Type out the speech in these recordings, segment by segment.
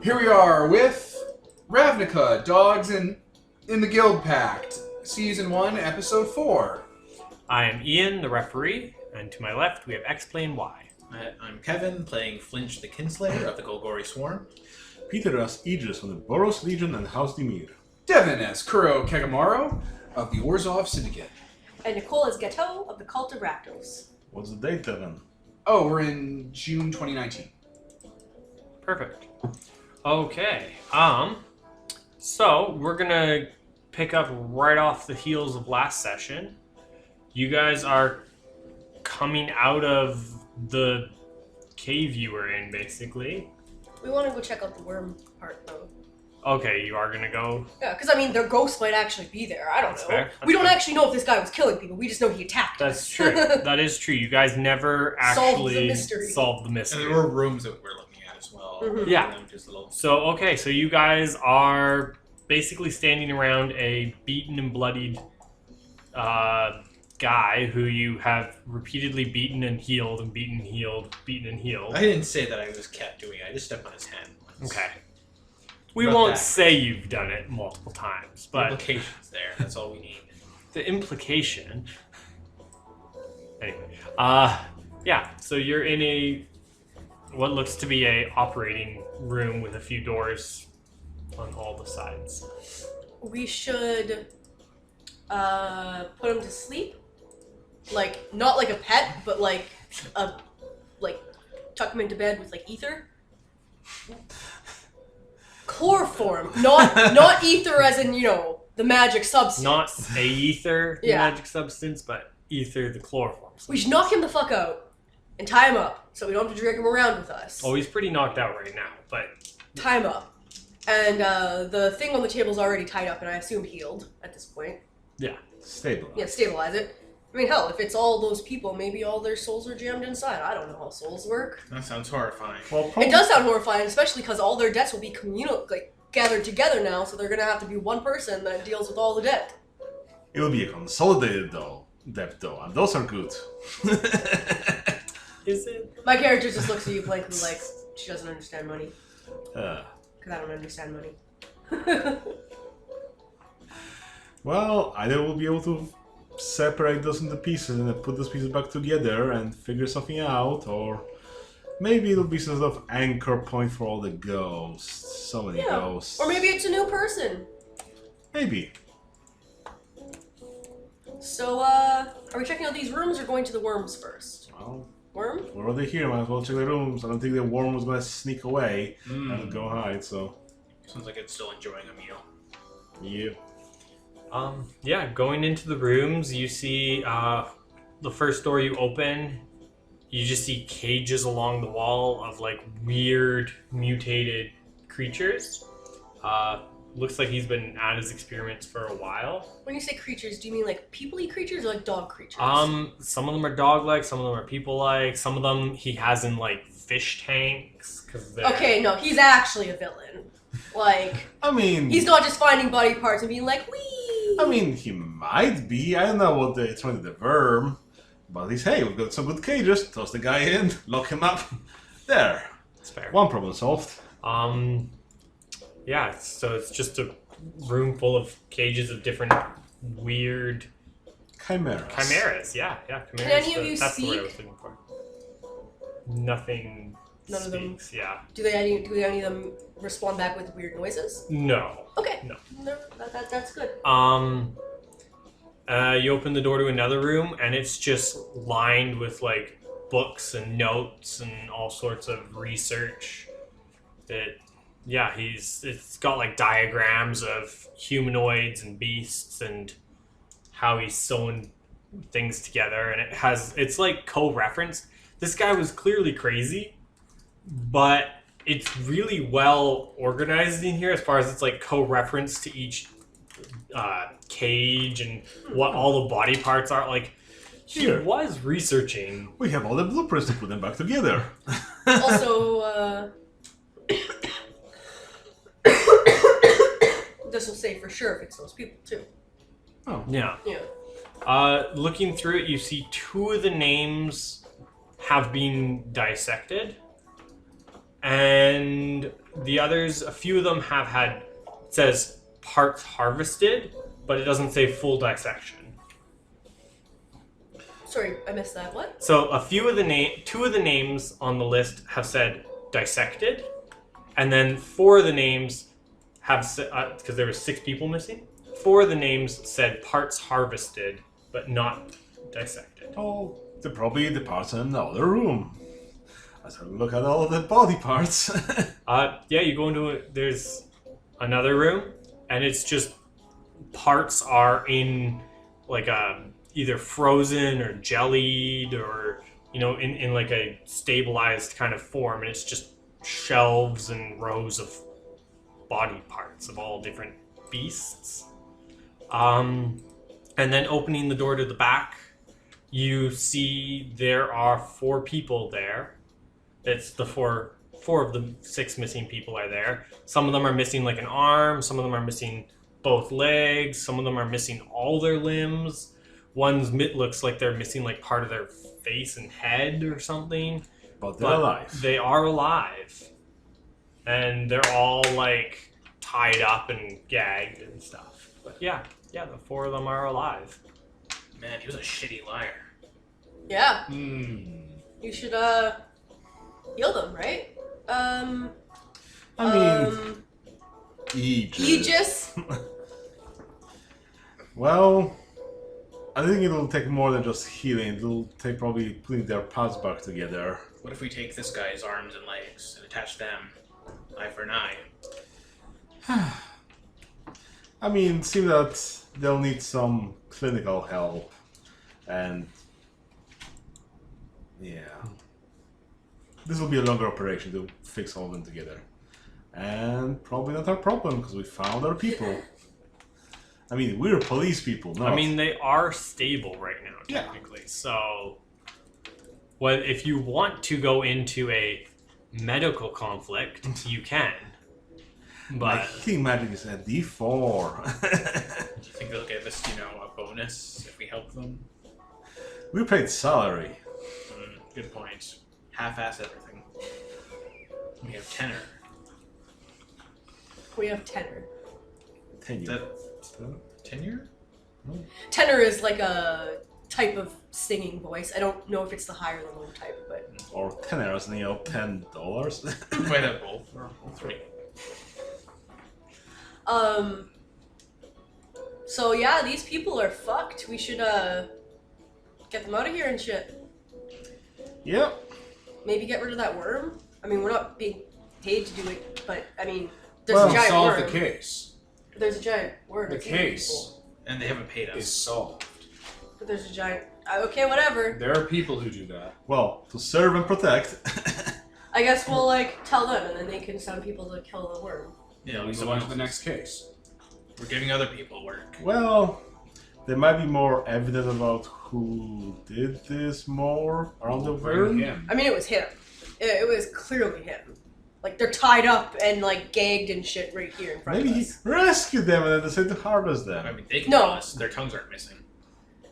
Here we are with Ravnica, Dogs in the Guild Pact, Season 1, Episode 4. I am Ian, the referee, and to my left we have Explain Why. I'm Kevin, playing Flinch the Kinslayer of the Golgori Swarm. Peter as Aegis from the Boros Legion and House Dimir. Devin as Kuro Kegamaro of the Orzhov Syndicate. And Nicole is Gateau of the Cult of Rakdos. What's the date, Devin? Oh, we're in June 2019. Perfect. Okay. So we're gonna pick up right off the heels of last session. You guys are coming out of the cave you were in, basically. We want to go check out the worm part, though. Okay, you are gonna go. Yeah, because, I mean, their ghost might actually be there. I don't That's know. fair. We don't That's actually know if this guy was killing people. We just know he attacked That's us. true. That is true. You guys never actually solved the And mystery. there were rooms that we're looking at as well. Mhm. Yeah. Just a little... So you guys are basically standing around a beaten and bloodied guy who you have repeatedly beaten and healed and beaten and healed, beaten and healed. I didn't say that I was kept doing it. I just stepped on his hand once. Okay. We About won't that. say you've done it multiple times, The but implications there. That's all we need. the implication. Anyway, yeah. So you're in what looks to be a operating room with a few doors on all the sides. We should put him to sleep. Like, not like a pet, but like tuck him into bed with like ether. Chloroform, not ether as in, the magic substance. Not a ether, the Yeah. magic substance, but ether, the chloroform. We should knock him the fuck out and tie him up so we don't have to drag him around with us. Oh, he's pretty knocked out right now, but Tie him up. And the thing on the table's already tied up and I assume healed at this point. Stabilize. Yeah, stabilize it. I mean, hell, if it's all those people, maybe all their souls are jammed inside. I don't know how souls work. That sounds horrifying. Well, It does sound horrifying, especially because all their debts will be gathered together now, so they're gonna have to be one person that deals with all the debt. It will be a consolidated debt though, and those are good. is it? My character just looks at you blankly like she doesn't understand money. Uh, Because I don't understand money. well, either we'll be able to separate those into pieces and then put those pieces back together and figure something out, or maybe it'll be some sort of anchor point for all the ghosts. So many ghosts. Or maybe it's a new person. Maybe. So, are we checking out these rooms or going to the worms first? Well, Worm? we're already here, might as well check the rooms. I don't think the worm was gonna sneak away and go hide, so. Sounds like it's still enjoying a meal. Yeah. Yeah, going into the rooms, you see the first door you open, you just see cages along the wall of like weird mutated creatures. Looks like he's been at his experiments for a while. When you say creatures, do you mean like people-y creatures or like dog creatures? Some of them are dog-like, some of them are people-like, some of them he has in like fish tanks. Okay, no, he's actually a villain. Like, I mean, he's not just finding body parts and being like, wee! I mean, he might be. I don't know what it's trying to the verb, but at least, hey, we've got some good cages. Toss the guy in, lock him up. There. It's fair. One problem solved. Yeah, so it's just a room full of cages of different weird Chimeras. Yeah, chimeras. Can any of you That's the word I speak? was looking for. Nothing None of them. speaks, yeah. Do any of them respond back with weird noises? No. Okay. No. That's good. You open the door to another room, and it's just lined with, like, books and notes and all sorts of research. It's got, like, diagrams of humanoids and beasts and how he's sewn things together, and it's, like, co-referenced. This guy was clearly crazy, but it's really well organized in here as far as it's, like, co-referenced to each cage and what all the body parts are. Like, he Here. was researching. We have all the blueprints to put them back together. Also, this will say for sure if it's those people too. Oh. Yeah. Yeah. Looking through it, you see two of the names have been dissected. And the others, a few of them have had, it says parts harvested, but it doesn't say full dissection. Sorry, I missed that. What? So a few of the two of the names on the list have said dissected, and then 4 of the names have said, because there were 6 people missing, 4 of the names said parts harvested, but not dissected. Oh, they're probably the parts in another room. As I look at all the body parts. Yeah, you go into it. There's another room, and it's just parts are in like a either frozen or jellied or in like a stabilized kind of form, and it's just shelves and rows of body parts of all different beasts. And then opening the door to the back, you see there are 4 people there. It's the four of the 6 missing people are there. Some of them are missing like an arm. Some of them are missing both legs. Some of them are missing all their limbs. One's looks like they're missing like part of their face and head or something. But they're alive. They are alive. And they're all like tied up and gagged and stuff. But yeah, the 4 of them are alive. Man, he was a shitty liar. Yeah. You should heal them, right? Aegis. Well, I think it'll take more than just healing. It'll take probably putting their parts back together. What if we take this guy's arms and legs and attach them eye for an eye? I mean, it seems that they'll need some clinical help. And yeah. This will be a longer operation to fix all of them together. And probably not our problem, because we found our people. I mean, we're police people, not... I mean, they are stable right now, technically. Yeah. So, if you want to go into a medical conflict, you can. But my healing magic is at D4. Do you think they'll give us, a bonus if we help them? We paid salary. Good point. Half-ass everything. We have tenor. We have tenor. Tenure. Tenure? Tenor is like a type of singing voice. I don't know if it's the higher level type, but... Or tenor, as in, $10. Wait, that roll for all 3. So yeah, these people are fucked. We should, get them out of here and shit. Yep. Maybe get rid of that worm? I mean, we're not being paid to do it, but, I mean, there's a giant solve worm. the case. There's a giant worm. The case and they haven't paid us. is solved. But there's a giant... okay, whatever. There are people who do that. Well, to serve and protect. I guess we'll, tell them, and then they can send people to kill the worm. Yeah, We go on to the next case. We're giving other people work. Well, there might be more evidence about who did this more around the world. I mean, it was him. It was clearly him. Like, they're tied up and, gagged and shit right here in front Maybe of he us. rescued them and then decided to harvest I them. mean, they can No. kill us. Their tongues aren't missing.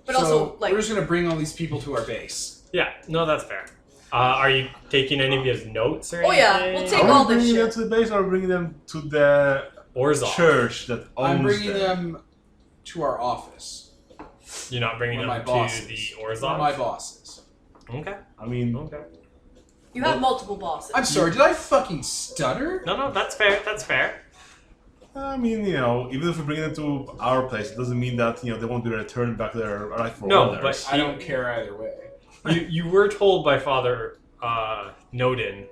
But So, also, we're just going to bring all these people to our base. yeah, no, that's fair. Are you taking any of his notes or Oh, anything? yeah, we'll take Are all we this bringing them shit. to the base or bringing them to the Orzhov. church that owns I'm bringing them to our office. You're not bringing One them of to my bosses. the One Orzhov? of my bosses. Okay. I mean, Okay. You have multiple bosses. I'm sorry, did I fucking stutter? No, that's fair. That's fair. even if we bring them to our place, it doesn't mean that they won't be returned back to their rightful No, owners. but I don't care either way. You were told by Father Nodin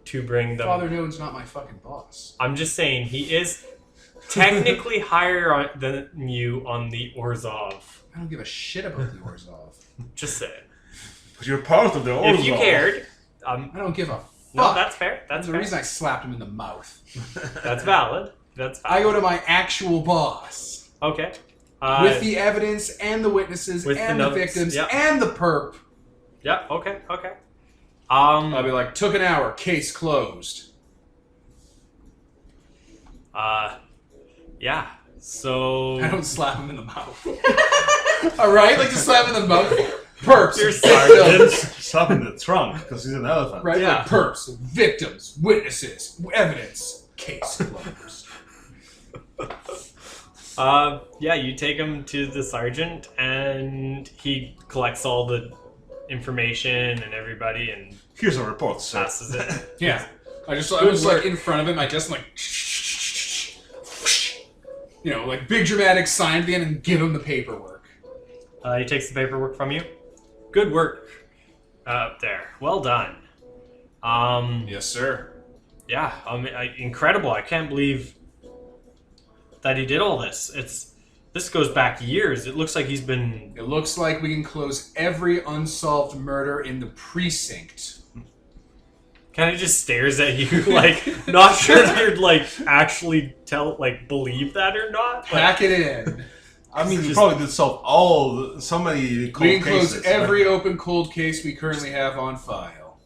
to bring them. Father Noon's not my fucking boss. I'm just saying he is technically higher than you on the Orzhov. I don't give a shit about the Orzhov. Just saying. But you're part of the Orzhov. If you cared, I don't give a fuck. no, that's fair. That's the fair. reason I slapped him in the mouth. That's valid. That's valid. I go to my actual boss. Okay. With the evidence and the witnesses with and the the, notes, victims yep. and the perp. Yeah. Okay. I'll be like, took an hour, case closed. Yeah. So. I don't slap him in the mouth. Alright? Like to slap him in the mouth? Perps, You're victims, Stuff in the trunk because he's an elephant. right? Yeah. Like perps, victims, witnesses, evidence, case closed. Yeah, you take him to the sergeant, and he collects all the information and everybody, and Here's a report, sir. passes it. Yeah, I was like in front of him. I just like, like big dramatic sign at the end and give him the paperwork. He takes the paperwork from you. Good work up there. Well done. Yes, sir. Yeah, incredible. I can't believe that he did all this. This goes back years. It looks like he's been... It looks like we can close every unsolved murder in the precinct. Kind of just stares at you, like, not sure if you'd, like, actually believe that or not. Like, Pack it in. I mean, you Just- probably did solve so many cold We can close cases. every right? open cold case we currently have on file.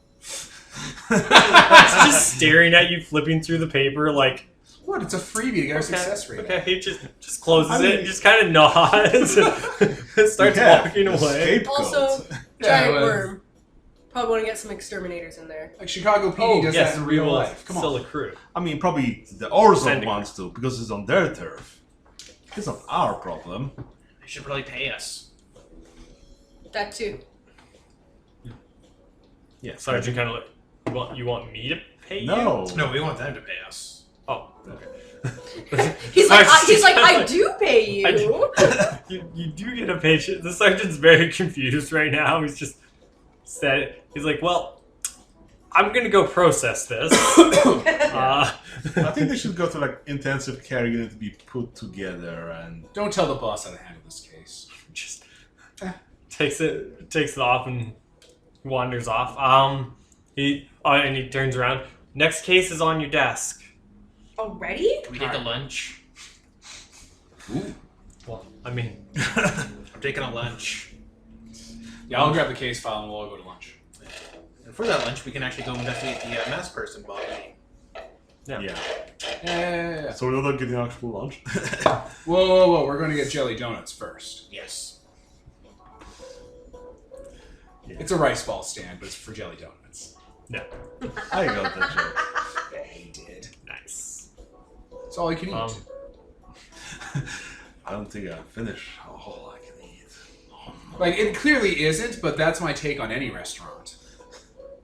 It's just staring at you, flipping through the paper, like, What? It's a freebie to get our success rate. okay, he just closes I mean- it and just kind of nods and starts Yeah, walking the away. scapegoat. Also, Yeah, giant well- worm. Probably want to get some exterminators in there. Like Chicago PD does that in we real will life. Come still on. accrue. I mean, probably the Orzo Sending wants to because it's on their turf. It's not our problem. They should probably pay us. That too. Yeah. Sergeant kind of like, you want me to pay you? No. No, we want them to pay us. Oh, okay. He's like, Sergeant's I like- do pay you. I do. You do get a paycheck. The sergeant's very confused right now. He's just said, he's like, well, I'm gonna go process this. I think they should go to like intensive care unit to be put together and Don't tell the boss how to handle this case. Just takes it off and wanders off. And he turns around. Next case is on your desk. Already? Can we take a lunch? Ooh. Well, I mean, I'm taking a lunch. Yeah, I'll grab the case file and we'll all go to lunch. And for that lunch, we can actually go investigate the mass person Bob. yeah. Yeah. So we're not getting actual lunch. Whoa. We're going to get jelly donuts first. Yes. It's a rice ball stand, but it's for jelly donuts. no, I got that joke. Yeah, he did. nice. It's all you can eat. I don't think I finished all I can eat. Like, it clearly isn't, but that's my take on any restaurant.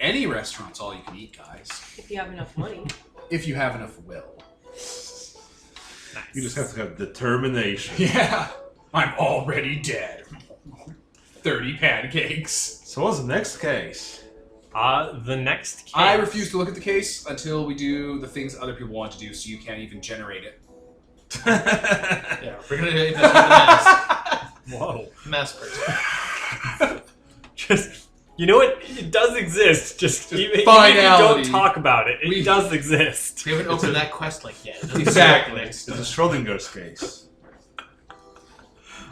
Any restaurant's all you can eat, guys. If you have enough money. If you have enough will. Nice. You just have to have determination. Yeah. I'm already dead. 30 pancakes. So what's the next case? The next case. I refuse to look at the case until we do the things other people want to do, so you can't even generate it. Yeah, we're gonna investigate the Whoa. mass person. Just, you know what? It does exist. Just even if you finality. don't talk about it, it does exist. We haven't opened that quest like yet. Exactly. It's a Schrodinger's case.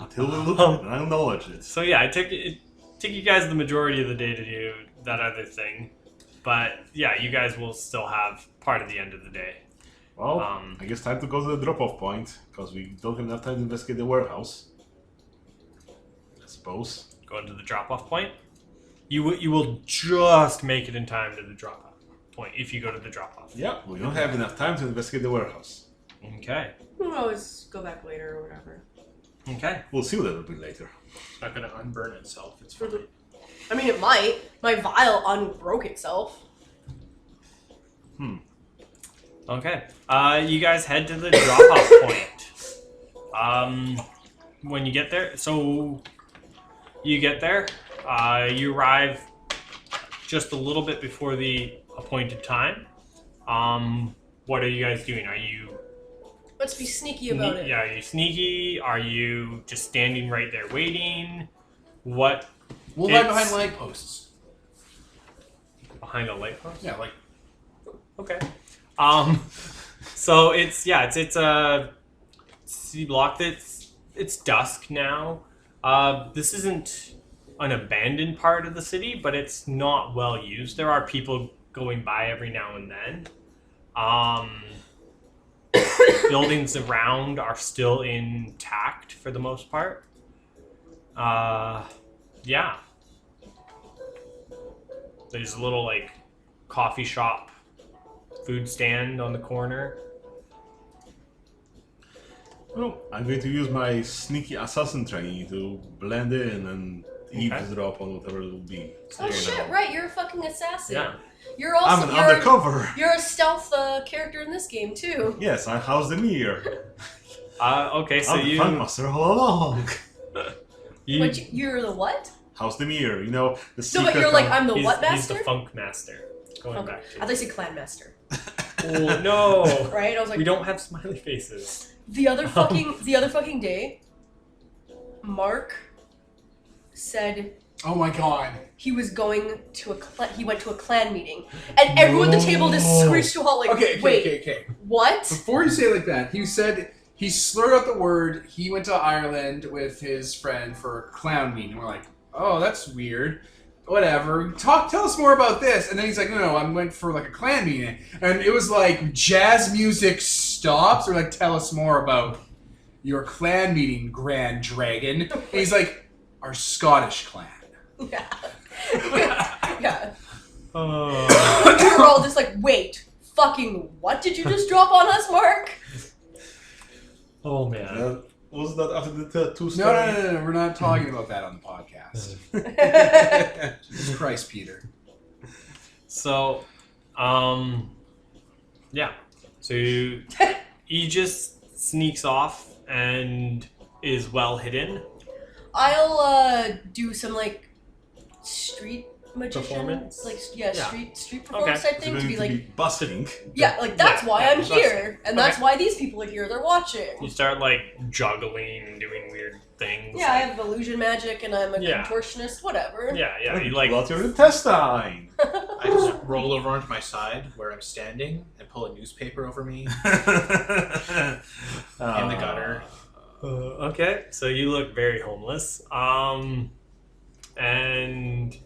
Until we look at it and acknowledge it. So yeah, it took you guys the majority of the day to do that other thing, but yeah, you guys will still have part of the end of the day. Well, I guess time to go to the drop-off point, because we don't have enough time to investigate the warehouse. I suppose. Going to the drop-off point. You will just make it in time to the drop-off point if you go to the drop-off. Yeah, we don't have enough time to investigate the warehouse. Okay. We can always go back later or whatever. Okay. We'll see what that'll be later. It's not gonna unburn itself. It's fine. I mean, it might. My vial unbroke itself. Okay. You guys head to the drop-off point. When you get there, you arrive just a little bit before the appointed time. What are you guys doing? Are you Let's be sneaky about it. Yeah, are you sneaky? Are you just standing right there waiting? What? We'll hide It's- behind light posts. Behind a light post? Yeah, like Okay. So it's a city block it's dusk now. This isn't an abandoned part of the city, but it's not well used. There are people going by every now and then. Buildings around are still intact for the most part. Yeah. There's a little like coffee shop food stand on the corner. Well, I'm going to use my sneaky assassin training to blend in and eavesdrop on whatever it will be. Oh shit! Right, you're a fucking assassin. Yeah. You're also I'm an undercover. You're a stealth character in this game too. Yes, I house the mirror. Okay, so I'm the fun master all along. You're the what? House the mirror, you know the No, secret. but you're like I'm the what He's master? the funk master. Going Okay. back I to. thought you said clan master. Oh no! Right? I was like, We don't have smiley faces. the other fucking day, Mark said Oh my god. he was going to he went to a clan meeting, and everyone at the table just screeched to a halt. Like, Okay, wait, okay. what? Before you say it like that, he said he slurred out the word. He went to Ireland with his friend for a clown meeting. We're like, oh, that's weird. Whatever. Tell us more about this. And then he's like, no, I went for like a clan meeting, and it was like jazz music stops. Or like, tell us more about your clan meeting, Grand Dragon. And he's like, our Scottish clan. Yeah. Yeah. Oh. We were all just like, wait, fucking what did you just drop on us, Mark? Oh man. Was that after the tattoo No, story? no. We're not talking about that on the podcast. Jesus Christ, Peter. So, yeah. So he just sneaks off and is well hidden. I'll do some like street magician, Performance? like Yeah. street performance type It's thing going to be like, busking. yeah, like that's Yeah, why yeah, I'm busking. here, and that's Okay. why these people are here. They're watching. You start like juggling and doing weird things. Yeah, I like- have illusion magic, and I'm a Yeah. contortionist. Whatever. yeah. You like Pull out your intestine. I just roll over onto my side where I'm standing and pull a newspaper over me in the gutter. Okay, so you look very homeless. And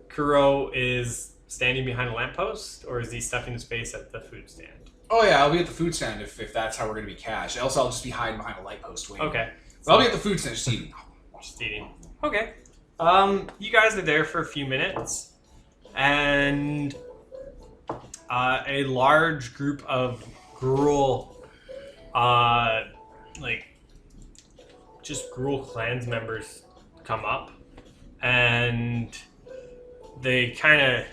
Kuro is standing behind a lamppost, or is he stuffing his face at the food stand? Oh yeah, I'll be at the food stand if that's how we're gonna be cashed. Else I'll just be hiding behind a light post waiting. Okay. But I'll be at the food stand just eating. Just eating. Okay. You guys are there for a few minutes, and a large group of Gruul, just Gruul clans members come up, and they kind of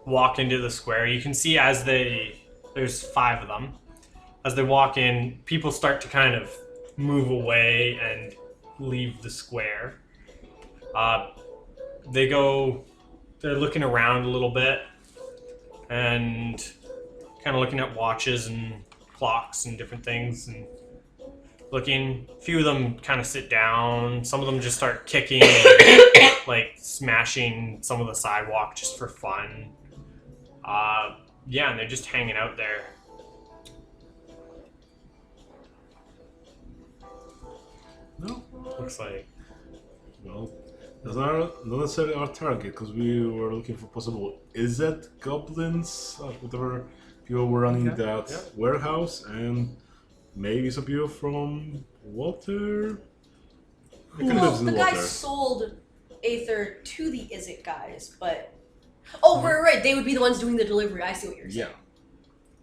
walk into the square. You can see as there's 5 of them. As they walk in, people start to kind of move away and leave the square. They're looking around a little bit and kind of looking at watches and clocks and different things and looking. A few of them kind of sit down. Some of them just start kicking and like smashing some of the sidewalk just for fun. And they're just hanging out there. No. Looks like. Well, that's not necessarily our target because we were looking for possible illicit goblins, whatever people were running Okay, that yeah. warehouse, and maybe some people from water. Who lives Well, in the water? guy sold Aether to the Izzet guys, but right. They would be the ones doing the delivery. I see what you're saying.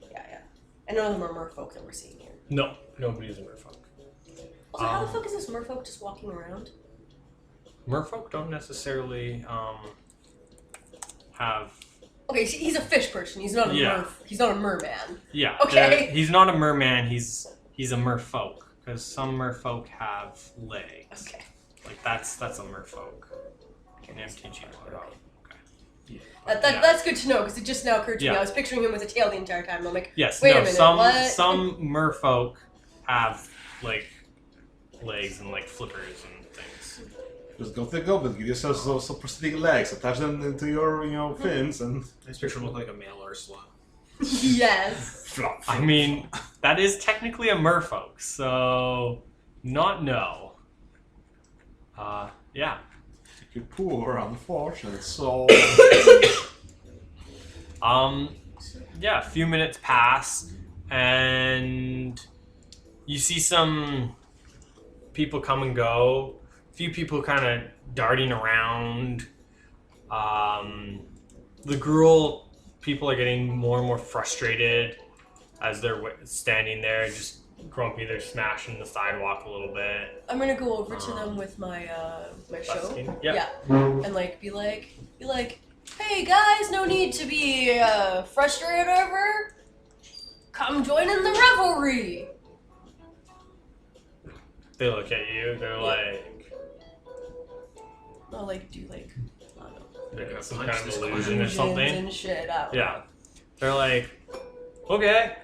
Yeah. And none of them are merfolk that we're seeing here. No, nobody's a merfolk. Also, how the fuck is this merfolk just walking around? Merfolk don't necessarily have. Okay, so he's a fish person. He's not a He's not a merman. Yeah. Okay. He's not a merman. He's a merfolk because some merfolk have legs. Okay. Like that's a merfolk. An MTG player. Okay. That's good to know because it just now occurred to me. Yeah. I was picturing him with a tail the entire time. And I'm like, Yes. wait no. a minute. some what? some merfolk have like legs and like flippers and things. Just go to the goblin, give yourself some prosthetic legs, attach them into your fins, and This picture look like a male Ursula. Yes. flop. I mean, that is technically a merfolk, so not no. Yeah. You poor, unfortunate soul. Yeah, a few minutes pass, and you see some people come and go. A few people kind of darting around. the gruel, people are getting more and more frustrated as they're standing there, just grumpy. They're smashing the sidewalk a little bit. I'm gonna go over to them with my my show. Busking. Yep. Yeah. And like be like, hey guys, no need to be frustrated over. Come join in the revelry. They look at you. They're like, I'll like do like I don't know. they got some Punch kind of this illusion or illusions something. and shit. I don't Yeah. know. They're like, okay.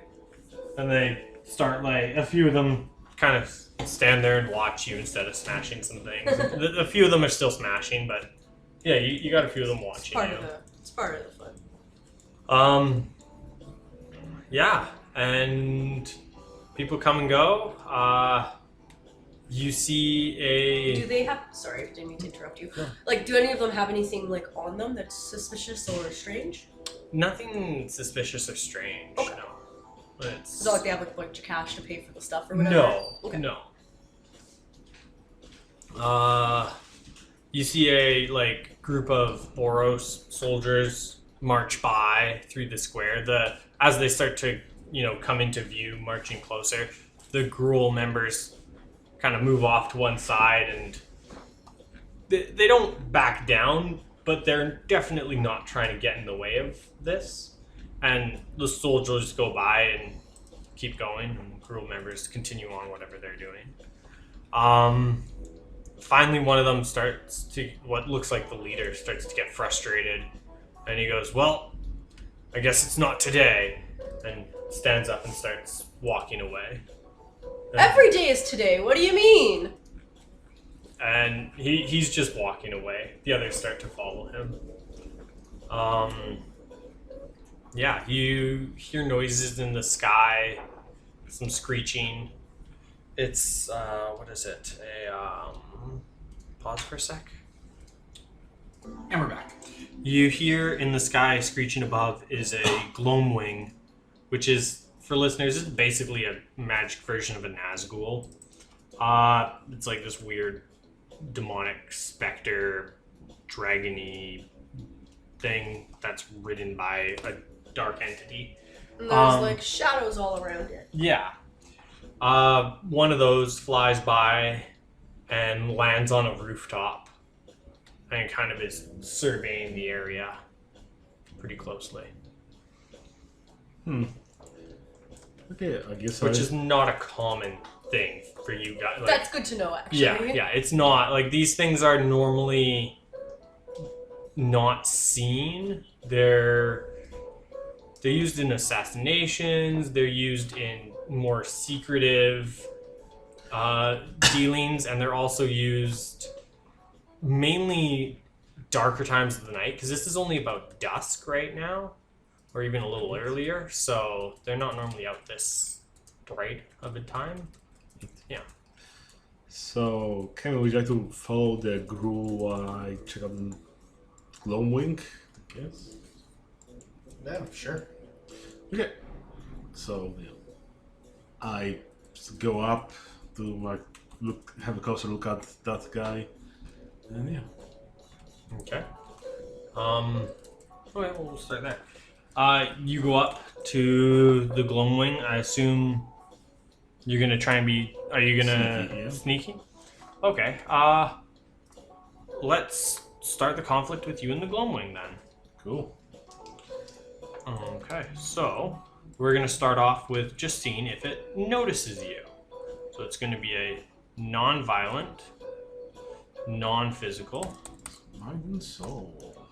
And they start like, a few of them kind of stand there and watch you instead of smashing some things. A few of them are still smashing, but yeah, you got a few of them watching you. It's part of the fun. Yeah, and people come and go. You see Do they have? Sorry, didn't mean to interrupt you. Like, do any of them have anything like on them that's suspicious or strange? nothing suspicious or strange. Okay. No. It's Is it like they have like a bunch of cash to pay for the stuff or whatever? no, Okay. no. You see a like group of Boros soldiers march by through the square. As they start to come into view, marching closer, the Gruul members kind of move off to one side, and they don't back down, but they're definitely not trying to get in the way of this. And the soldiers go by and keep going, and Gruul members continue on whatever they're doing. Finally, one of them starts to, what looks like the leader, starts to get frustrated, and he goes, well, I guess it's not today, and stands up and starts walking away. Every day is today. What do you mean? And he's just walking away. The others start to follow him. Yeah, you hear noises in the sky, some screeching. It's, what is it? Pause for a sec. And we're back. You hear in the sky, screeching above, is a Gloamwing, which is, for listeners, is basically a magic version of a Nazgul. It's like this weird demonic specter, dragony thing that's ridden by a dark entity. And there's like shadows all around it. Yeah. One of those flies by and lands on a rooftop and kind of is surveying the area pretty closely. Okay, I guess Which is not a common thing for you guys. Like, That's good to know, actually. yeah, it's not. Like, these things are normally not seen. They're used in assassinations. They're used in more secretive dealings, and they're also used mainly darker times of the night, because this is only about dusk right now, or even a little earlier, so they're not normally out this bright of a time. Yeah. So, Kevin, would you like to follow the Gruul while I check out the Gloamwing? Yes. Yeah, sure. Okay. So, yeah, I go up to have a closer look at that guy, and yeah. Okay. Okay, we'll start there. You go up to the Gloamwing. I assume you're gonna try and be. Are you gonna Sneaky, yeah. sneaky? Okay. Let's start the conflict with you and the Gloamwing then. Cool. Okay. So we're gonna start off with just seeing if it notices you. So it's gonna be a non-violent, non-physical. Mind and soul.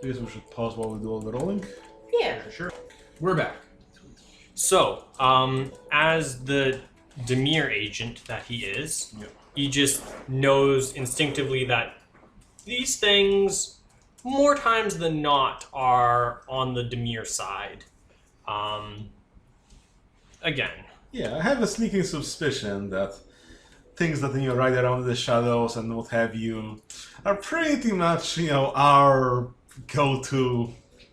I guess we should pause while we do all the rolling. Yeah. Sure. We're back. So, as the Demir agent that he is, Yep. he just knows instinctively that these things, more times than not, are on the Demir side. Again, Yeah, I have a sneaking suspicion that things that ride around in the shadows and what have you are pretty much, our go-to.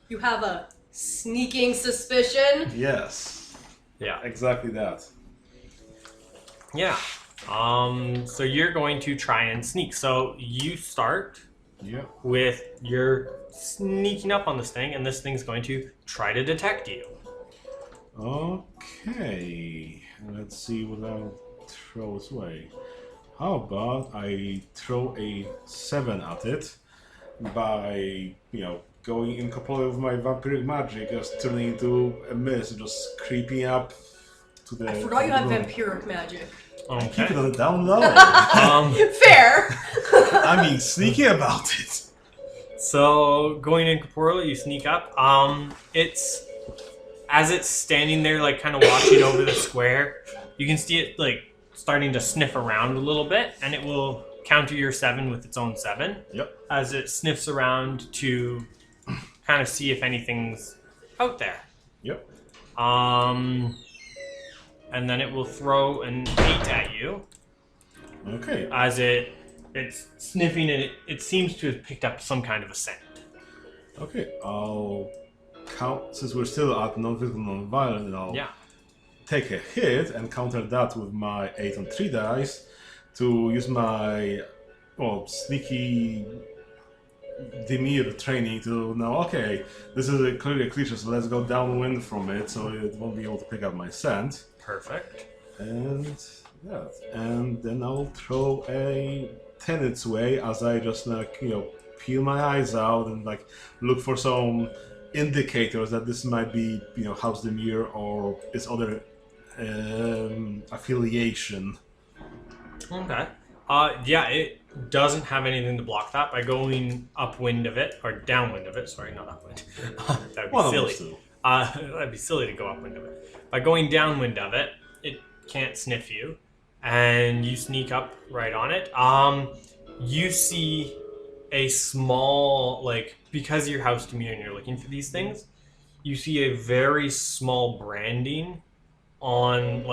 You have a sneaking suspicion? Yes, yeah. exactly that. Yeah. So you're going to try and sneak. So you start. Yeah. with your sneaking up on this thing, and this thing's going to try to detect you. Okay. Let's see what I'll throw its way. How about I throw a 7 at it by, going incorporeal with my vampiric magic, just turning into a mist, just creeping up to the. I forgot you have room. vampiric magic. Keep it Okay. on the down low. Fair. I mean, sneaky about it. So going incorporeal, you sneak up. It's as it's standing there, like kind of watching over the square. You can see it like starting to sniff around a little bit, and it will counter your 7 with its own 7. Yep. As it sniffs around to kind of see if anything's out there. Yep. And then it will throw an 8 at you Okay. as it's sniffing, and it seems to have picked up some kind of a scent. Okay. I'll count, since we're still at non-physical, non-violent, I'll Yeah. take a hit and counter that with my 8 on 3 dice to use my sneaky demir training to know, okay, this is clearly a creature, so let's go downwind from it so it won't be able to pick up my scent. Perfect. And then I'll throw a 10 its way as I just peel my eyes out and look for some indicators that this might be House Demir or its other affiliation. Okay. Yeah, it doesn't have anything to block that. By going upwind of it, or downwind of it, sorry, not upwind. That'd be One of silly. those two. That'd be silly to go upwind of it. By going downwind of it, it can't sniff you, and you sneak up right on it. You see a small, because you're House Demir and you're looking for these things, you see a very small branding on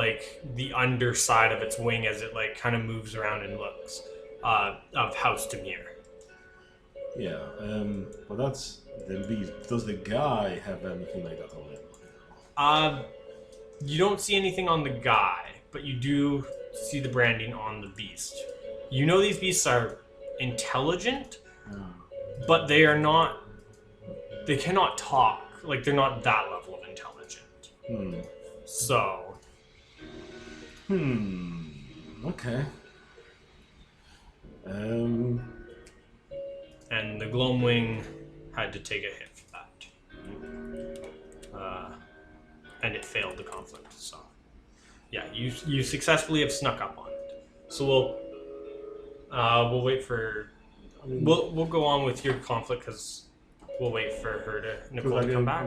the underside of its wing as it kind of moves around and looks of House Demir. Yeah, but that's the beast. Does the guy have anything like that on him? You don't see anything on the guy, but you do see the branding on the beast. You know these beasts are intelligent, but they are not. They cannot talk. They're not that level of intelligent. So. Okay. And the Gloamwing had to take a hit for that. And it failed the conflict, so. Yeah, you successfully have snuck up on it. So we'll wait for. We'll go on with your conflict because we'll wait for her Nicole to come back.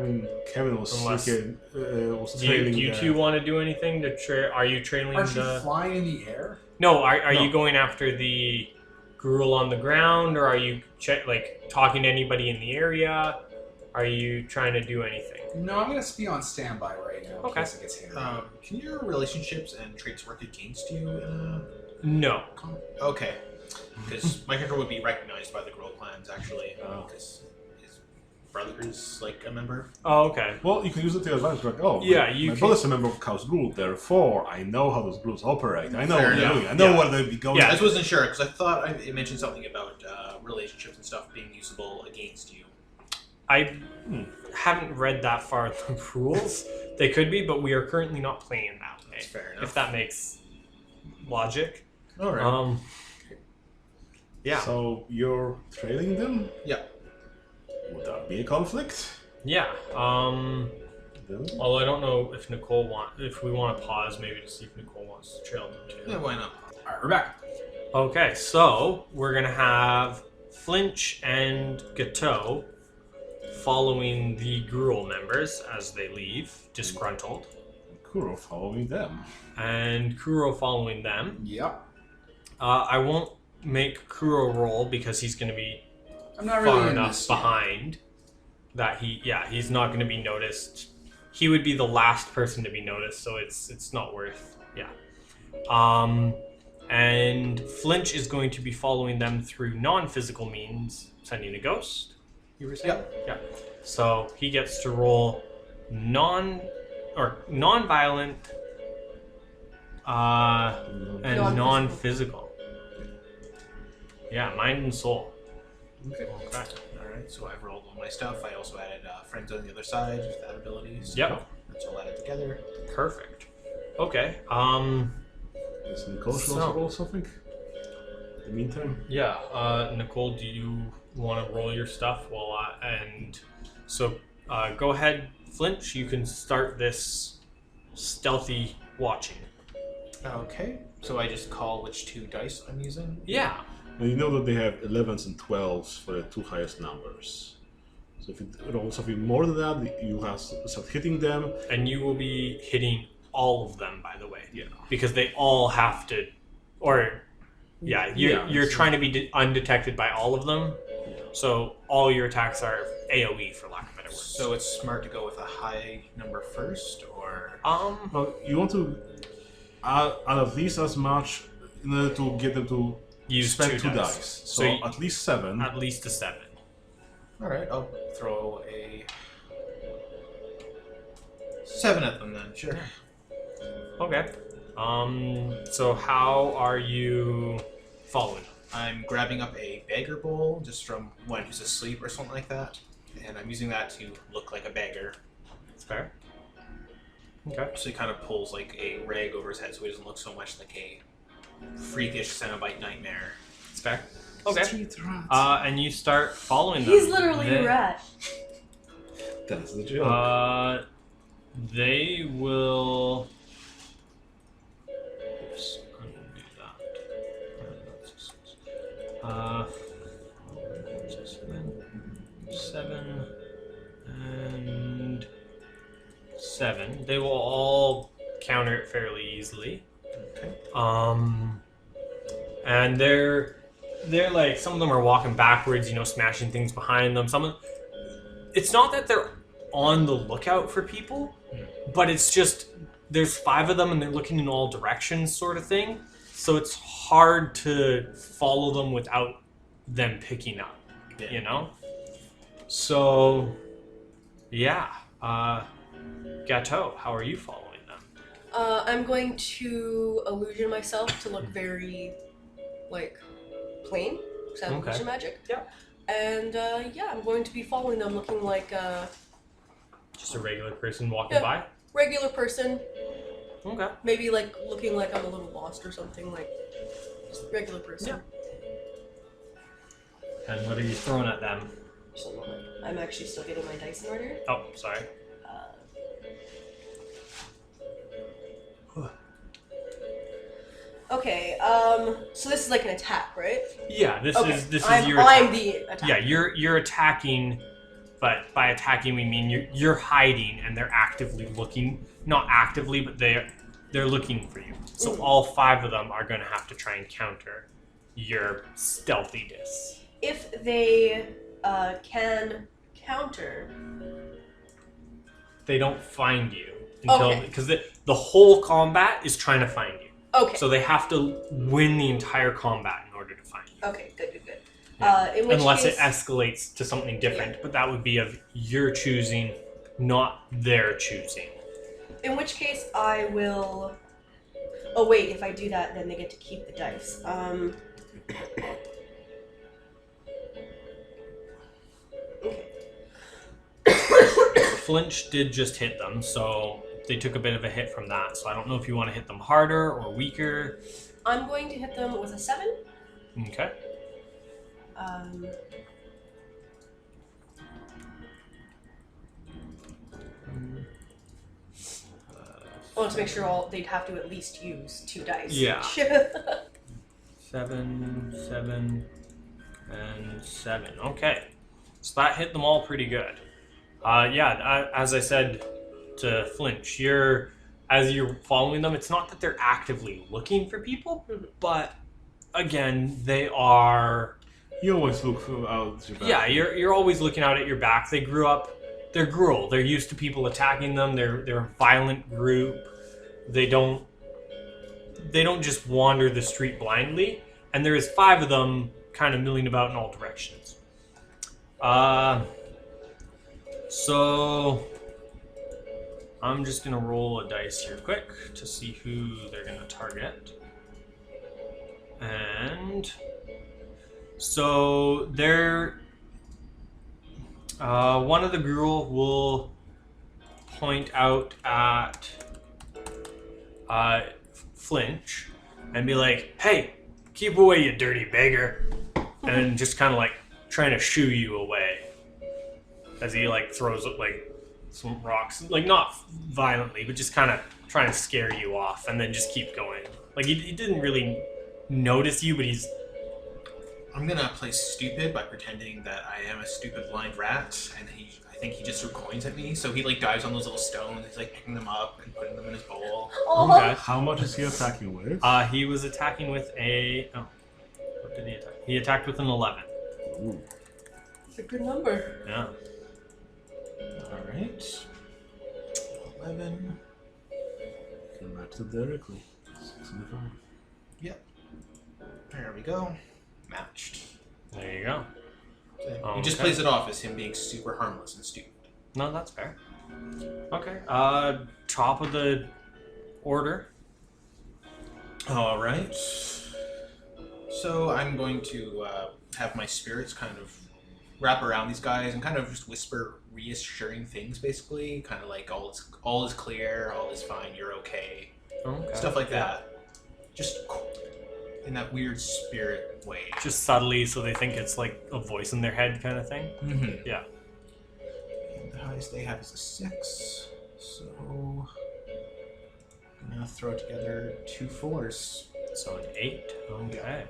Kevin was Unless- was Do trailing you the- two want to do anything to are you trailing Aren't you the? flying in the air? No, are No. you going after the gruel on the ground, or are you talking to anybody in the area? Are you trying to do anything? No, I'm gonna be on standby right now. Okay. In case it gets hairy. Can your relationships and traits work against you in a No. Okay. Because my character would be recognized by the Girl clans, actually. Because his brother is a member. Oh, okay. Well, you can use it to your advantage. Yeah, you my can- brother's a member of Chaos Group, therefore I know how those groups operate. I know Fair what they're enough. doing. I know Yeah. what they'd be going. Yeah. I just wasn't sure, because I thought it mentioned something about relationships and stuff being usable against you. I haven't read that far in the rules. They could be, but we are currently not playing that way. That's fair enough. If that makes logic. Alright. Yeah. So you're trailing them? Yeah. Would that be a conflict? Yeah. Then? Although I don't know if if we want to pause maybe to see if Nicole wants to trail them too. Yeah, why not? Alright, we're back. Okay, so we're gonna have Flinch and Gateau following the Gruel members as they leave, disgruntled, Kuro following them. and Kuro following them. Yep. I won't make Kuro roll because he's gonna be I'm not really far in enough this yet. behind that he's not going to be noticed. He would be the last person to be noticed, so it's not worth. Yeah. And Flinch is going to be following them through non-physical means, sending a ghost. You were saying? Yeah. So he gets to roll non-violent and Non-physical. non-physical. Yeah, mind and soul. Okay. Alright, so I've rolled all my stuff. I also added friends on the other side, just that ability. So Yep. that's all added together. Perfect. Okay. Does Nicole should also roll something? In the meantime? Yeah. Nicole, do you want to roll your stuff go ahead, Flinch. You can start this stealthy watching. Okay. So I just call which 2 dice I'm using? Yeah. And you know that they have 11s and 12s for the 2 highest numbers. So if you roll something more than that, you have to start hitting them. And you will be hitting all of them, by the way. Yeah. Because they all have to, you're trying to be undetected by all of them. Yeah. So all your attacks are AoE, for lack of better words. So it's smart to go with a high number first, or Well, you want to add at least as much in order to get them to use spend 2 2 dice. dice. So So you- at least 7. At least a 7. all right, I'll throw a 7 at them then. Sure. Okay. So how are you following? I'm grabbing up a beggar bowl just from one who's asleep or something like that, and I'm using that to look like a beggar. That's fair. Okay. So he kind of pulls like a rag over his head so he doesn't look so much like a freakish Cenobite nightmare. That's fair. Okay. Street rats. And you start following them. He's literally a rat. That's the joke. They will. Oops, I didn't do that. 7 and 7. They will all counter it fairly easily. Okay. And they're like, some of them are walking backwards, smashing things behind them. It's not that they're on the lookout for people, but it's just there's 5 of them and they're looking in all directions, sort of thing. So it's hard to follow them without them picking up, So, yeah. Gateau, how are you following them? I'm going to illusion myself to look very, plain. Because I have illusion magic. Yeah. And, I'm going to be following them looking like a Just a regular person walking by? regular person. Okay. Maybe, looking like I'm a little lost or something. Just a regular person. Yeah. And what are you throwing at them? Just a moment. I'm actually still getting my dice in order. Oh, sorry. Okay, so this is like an attack, right? Yeah, this Okay. is I'm, your I'm attack. the attack. Yeah, you're attacking, but by attacking we mean you're hiding and they're actively looking. Not actively, but they're looking for you. So all 5 of them are going to have to try and counter your stealthiness. If they can counter, They don't find you until Okay. because the whole combat is trying to find you. okay, So they have to win the entire combat in order to find you. okay, good. Yeah. In which Unless case, it escalates to something different, but that would be of your choosing, not their choosing. in which case I will. Oh wait, if I do that, then they get to keep the dice. Okay. Flinch did just hit them, so they took a bit of a hit from that. So I don't know if you want to hit them harder or weaker. I'm going to hit them with a 7. Okay. I want to make sure they'd have to at least use 2 dice. Yeah. each. 7, 7, and 7. Okay. So that hit them all pretty good. As I said to Flinch, as you're following them, it's not that they're actively looking for people, but again, they are. You always look out your back. Yeah, you're always looking out at your back. They're gruel. They're used to people attacking them. They're a violent group. They don't just wander the street blindly. And there is 5 of them kind of milling about in all directions. So I'm just gonna roll a dice here quick to see who they're gonna target. And So they're one of the girl will point out at Flinch and be like, "Hey, keep away, you dirty beggar," and just kind of like trying to shoo you away as he like throws like some rocks, like not violently, but just kind of trying to scare you off, and then just keep going. Like he didn't really notice you, but he's. I'm gonna play stupid by pretending that I am a stupid blind rat, and I think he just threw coins at me. So he like dives on those little stones. He's like picking them up and putting them in his bowl. Oh, Okay. How much is he attacking with? He was attacking with a. Oh, what did he attack? He attacked with an 11. Ooh. it's a good number. Yeah. All right. 11. Can match it directly. 65. There we go. Matched. There you go. He just plays it off as him being super harmless and stupid. No, that's fair. Okay. Top of the order. All right. So I'm going to have my spirits kind of wrap around these guys and kind of just whisper reassuring things, basically, kind of like all is clear, all is fine, you're okay, Okay. stuff like that. Just in that weird spirit way. Just subtly, so they think it's like a voice in their head kind of thing. Mm-hmm. Yeah. And the highest they have is a 6. So I'm gonna throw together 2 4s. So an 8. Okay.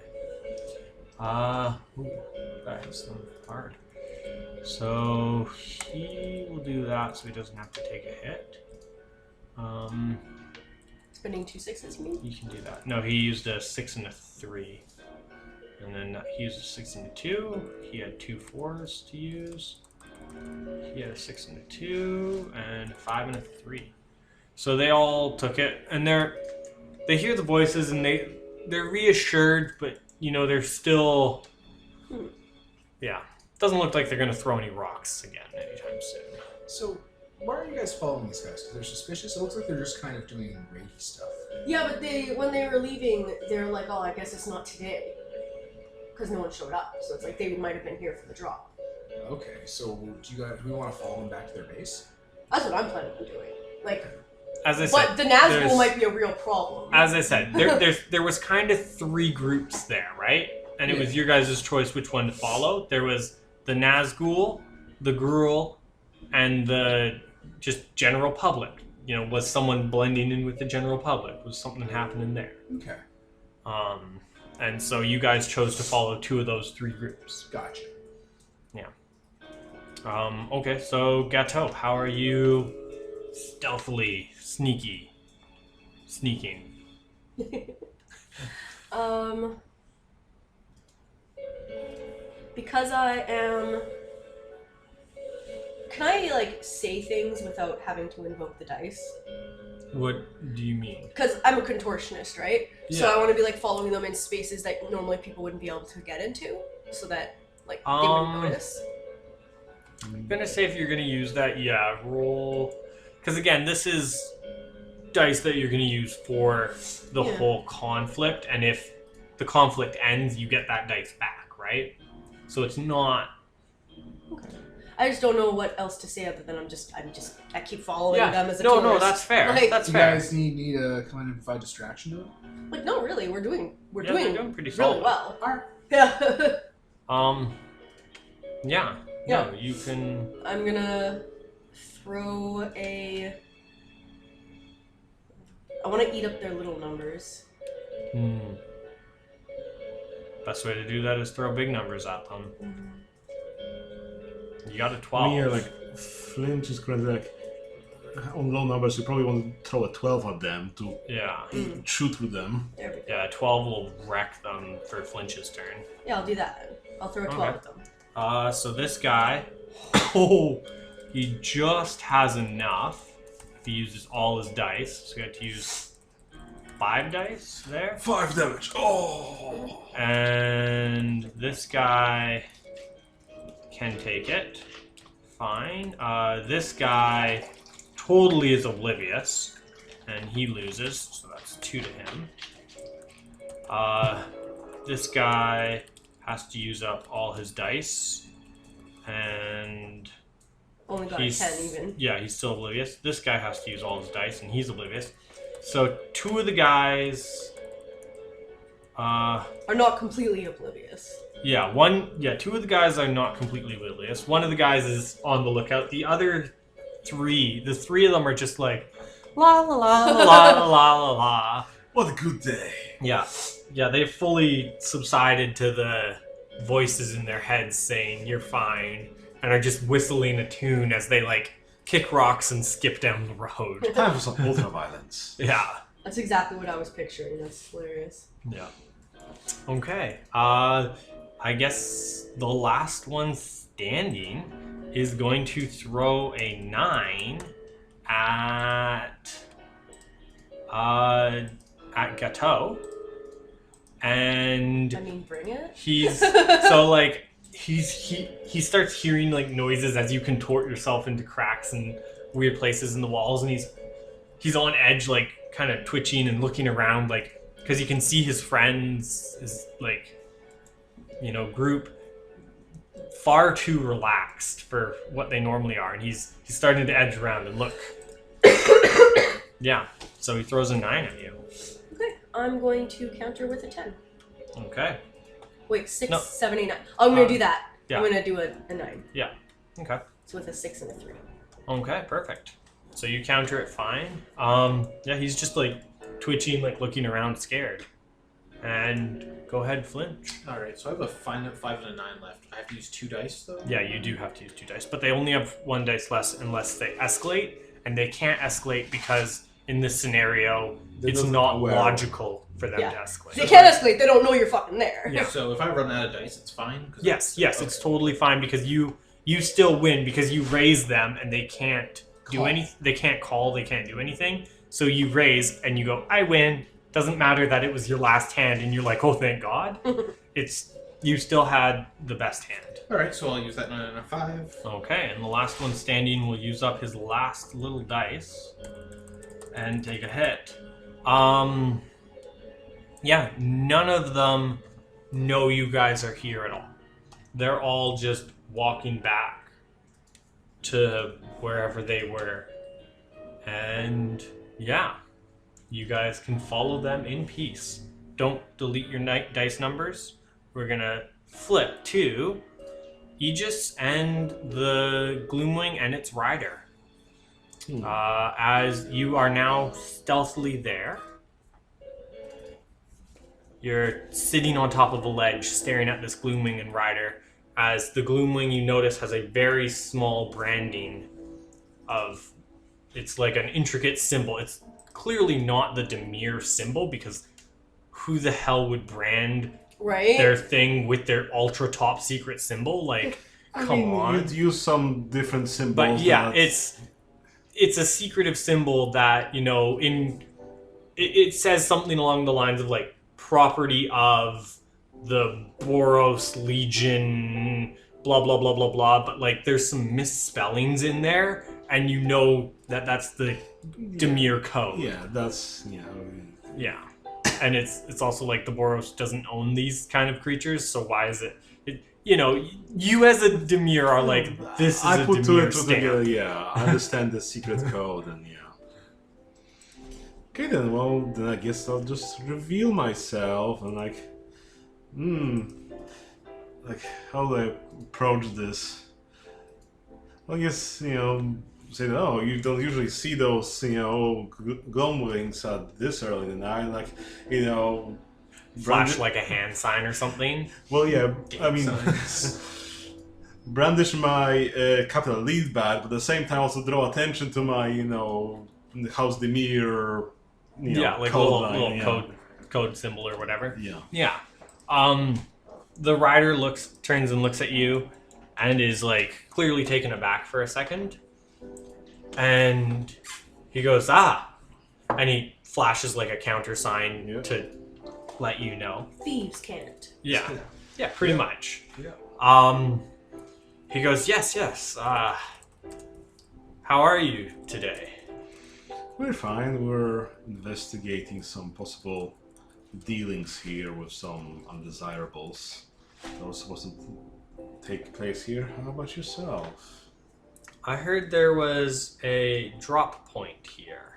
That's hard. So he will do that, so he doesn't have to take a hit. Spending 2 6s, you mean? You can do that. No, he used a 6 and a 3. And then he used a 6 and a 2. He had 2 4s to use. He had a 6 and a 2, and a 5 and a 3. So they all took it, and they hear the voices, and they're reassured, but they're still. Yeah, doesn't look like they're gonna throw any rocks again anytime soon. So, why are you guys following these guys? Because they're suspicious. It looks like they're just kind of doing raid stuff. Yeah, but when they were leaving, they're like, oh, I guess it's not today. Because no one showed up. So it's like they might have been here for the drop. Okay, so do we want to follow them back to their base? That's what I'm planning on doing. Like, As I but said, the Nazgul there's- might be a real problem. As I said, there was kind of 3 groups there, right? And it was your guys' choice which one to follow. There was the Nazgul, the Gruul, and the just general public. Was someone blending in with the general public? Was something happening there? Okay, And so you guys chose to follow 2 of those 3 groups. gotcha. Okay, so Gateau, how are you stealthily sneaking? Because I am. Can I say things without having to invoke the dice? What do you mean? Because I'm a contortionist, right? So Yeah. I want to be following them in spaces that normally people wouldn't be able to get into, so that they wouldn't notice. I'm gonna say if you're gonna use that, yeah, roll. Because again, this is dice that you're gonna use for the Yeah. whole conflict, and if the conflict ends, you get that dice back, right? So it's not. Okay. I just don't know what else to say other than I keep following Yeah. them as a No, tourist. that's fair. Like- That's Do you fair. guys need me to come in and provide distraction to them? No, really, we're doing Yeah, they're doing pretty really solid. well. Alright. Yeah. Yeah. Yeah. No, you can. I'm gonna throw a. I want to eat up their little numbers. Best way to do that is throw big numbers at them. You got a 12. I mean, Flinch is currently on low numbers. You probably want to throw a 12 at them to Yeah. shoot through them. There we go. Yeah, 12 will wreck them for Flinch's turn. Yeah, I'll do that then. I'll throw a 12 at them. So this guy, he just has enough. He uses all his dice, so he got to use 5 dice there. 5 damage. Oh! And this guy can take it. Fine. This guy totally is oblivious, and he loses, so that's 2 to him. This guy has to use up all his dice, and Only got a 10 even. Yeah, he's still oblivious. This guy has to use all his dice, and he's oblivious. So 2 of the guys are not completely oblivious. Yeah, 2 of the guys are not completely oblivious. One of the guys is on the lookout. The other 3, the 3 of them are just like, la la la la la la la la. What a good day. Yeah, they've fully subsided to the voices in their heads saying, "You're fine," and are just whistling a tune as they, like, kick rocks and skip down the road. Time for some ultra-violence. Yeah. That's exactly what I was picturing. That's hilarious. Yeah. Okay. I guess the last one standing is going to throw a 9 at Gateau. And I mean, bring it. he's so like he starts hearing like noises as you contort yourself into cracks and weird places in the walls, and he's on edge, like kind of twitching and looking around, like because you can see his friends, his like group far too relaxed for what they normally are, and he's starting to edge around and look. Yeah, so he throws a 9 at you. Okay, I'm going to counter with a 10. Okay. Wait, 6, No. 7, 8, 9. Oh, I'm going to do that. yeah. I'm going to do a 9. Yeah. Okay. So with a 6 and a 3. Okay, perfect. So you counter it fine. Yeah, he's just like twitching, like looking around, scared. And go ahead, flinch. Alright, so I have a 5 and a 9 left. I have to use 2 dice, though? Yeah, you do have to use 2 dice, but they only have 1 dice less unless they escalate, and they can't escalate because in this scenario, it's not logical for them to escalate. They can't escalate. They don't know you're fucking there. Yeah. So if I run out of dice, it's fine? Yes, okay. it's totally fine because you still win because you raise them and they can't do anything. They can't call. They can't do anything. So you raise and you go, I win. Doesn't matter that it was your last hand and you're like, oh, thank God. You still had the best hand. Alright, so I'll use that 9 and a 5. Okay, and the last one standing will use up his last little dice and take a hit. Yeah, none of them know you guys are here at all. They're all just walking back to wherever they were. And yeah, you guys can follow them in peace. Don't delete your dice numbers. We're gonna flip to Aegis and the Gloomwing and its rider. As you are now stealthily there. You're sitting on top of a ledge staring at this Gloomwing and rider, as the Gloomwing, you notice, has a very small branding of... It's like an intricate symbol. It's clearly not the Dimir symbol, because who the hell would brand their thing with their ultra top secret symbol? Like, come on. You'd use some different symbols. But yeah, it's a secretive symbol that, it says something along the lines of like property of the Boros Legion, blah blah blah blah blah, but like there's some misspellings in there, and that's the Dimir code. Yeah, that's Yeah. And it's also like the Boros doesn't own these kind of creatures, so why is it you as a Dimir are like, this is I a put 2 Dimir and 2 stamp. together, yeah. I understand the secret code, and yeah. Okay then, then I guess I'll just reveal myself, and like, how do I approach this? Well, I guess, say that, oh, you don't usually see those, Gloomwings at this early in the night, like, Flash like a hand sign or something. Well, yeah, I mean, brandish my capital lead bag, but at the same time also draw attention to my, House Dimir, like code a little line, code symbol or whatever. Yeah. Yeah. The rider turns and looks at you and is like clearly taken aback for a second. And he goes, and he flashes like a counter sign to let you know. Thieves can't. Yeah. Yeah, pretty much. Yeah. He goes, yes. How are you today? We're fine. We're investigating some possible dealings here with some undesirables. That was supposed to take place here. How about yourself? I heard there was a drop point here.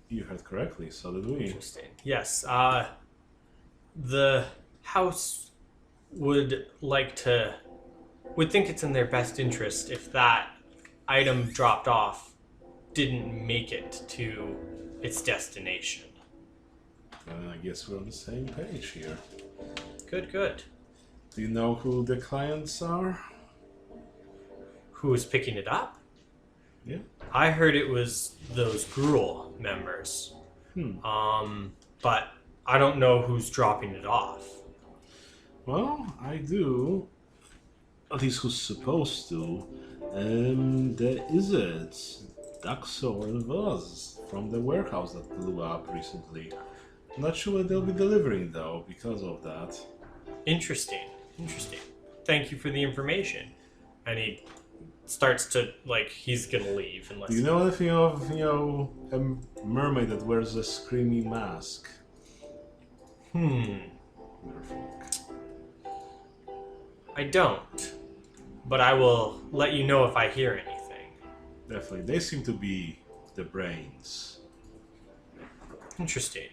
You heard correctly, so did we. Interesting. Yes. The house would think it's in their best interest if that item dropped off didn't make it to its destination. I guess we're on the same page here. Good, good. Do you know who the clients are? Who is picking it up? Yeah. I heard it was those Gruul members. But I don't know who's dropping it off. Well, I do. At least who's supposed to. There is it. Daxor and Vaz from the warehouse that blew up recently. Not sure what they'll be delivering though, because of that. Interesting. Thank you for the information. And he starts to, he's gonna leave unless... Do you know anything of, a mermaid that wears a screamy mask? Merfolk. I don't. But I will let you know if I hear anything. Definitely. They seem to be the brains. Interesting.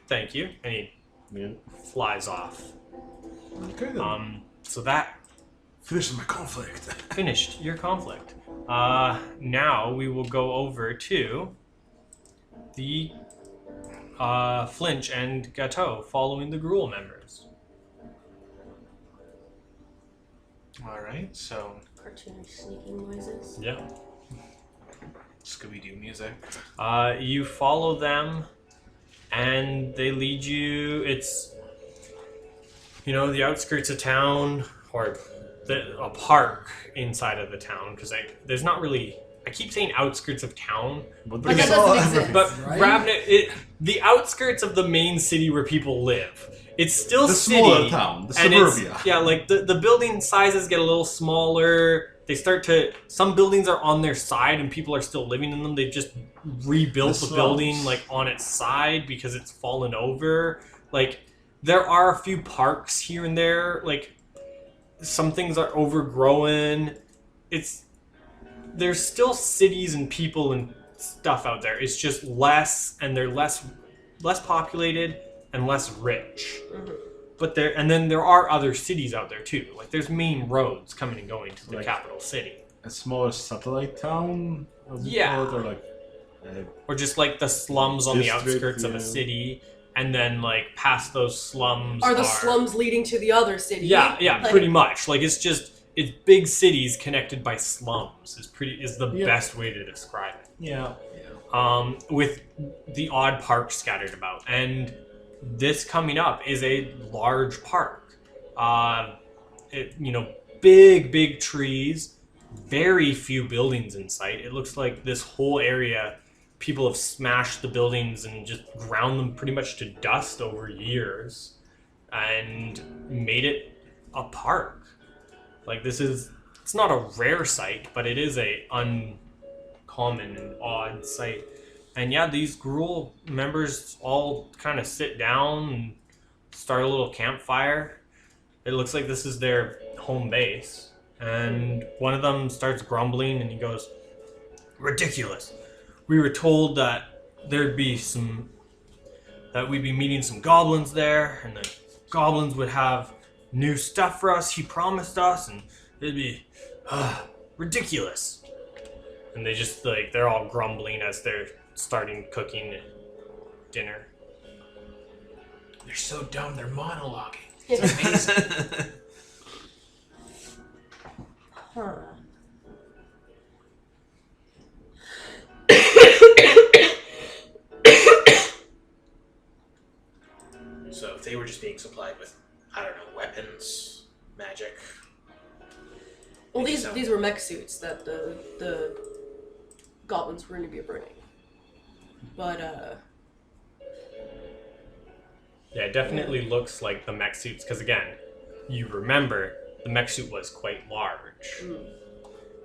Thank you. And he flies off. Okay then. So that Finished my conflict. finished your conflict. Now we will go over to the Flinch and Gateau following the Gruul members. Alright, so Cartoonish sneaking noises. Yeah. Scooby-Doo music. You follow them, and they lead you. It's, the outskirts of town, or a park inside of the town, because there's not really. I keep saying outskirts of town, But But there's that doesn't exist. but Right? Ravnica, the outskirts of the main city where people live. It's still the city, smaller town, the and it's- suburbia. yeah, the building sizes get a little smaller. They start to. Some buildings are on their side, and people are still living in them. They've just rebuilt The the building slums. on its side because it's fallen over. There are a few parks here and there. Some things are overgrown. There's still cities and people and stuff out there. It's just less, and they're less populated and less rich. But then there are other cities out there too. There's main roads coming and going to the capital city. A smaller satellite town? As you Yeah. call it, or Or just the slums on the District, outskirts of a yeah. city, and then past those slums Are the slums leading to the other city? Yeah, pretty much. It's big cities connected by slums is the Yeah. best way to describe it. Yeah. With the odd parks scattered about. And this coming up is a large park. Big trees, very few buildings in sight. It looks like this whole area, people have smashed the buildings and just ground them pretty much to dust over years and made it a park. It's not a rare sight, but it is a uncommon and odd sight. And yeah, these Gruul members all kind of sit down and start a little campfire. It looks like this is their home base. And one of them starts grumbling and he goes, "Ridiculous. We were told that we'd be meeting some goblins there, and the goblins would have new stuff for us. He promised us, and it'd be ridiculous." And they just they're all grumbling as they're starting cooking dinner. They're so dumb, they're monologuing. It's amazing. Huh. So if they were just being supplied with, I don't know, weapons, magic. Well, maybe these so. these were mech suits that the goblins were going to be bringing. But Yeah, it definitely looks like the mech suits, because again, you remember the mech suit was quite large.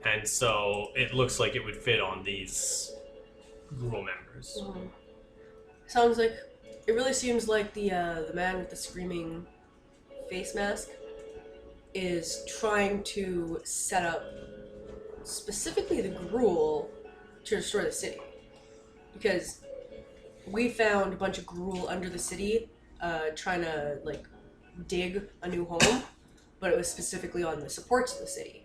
And so it looks like it would fit on these Gruul members. sounds like It really seems like the man with the screaming face mask is trying to set up specifically the Gruul to destroy the city. Because we found a bunch of Gruul under the city trying to, like, dig a new home, but it was specifically on the supports of the city.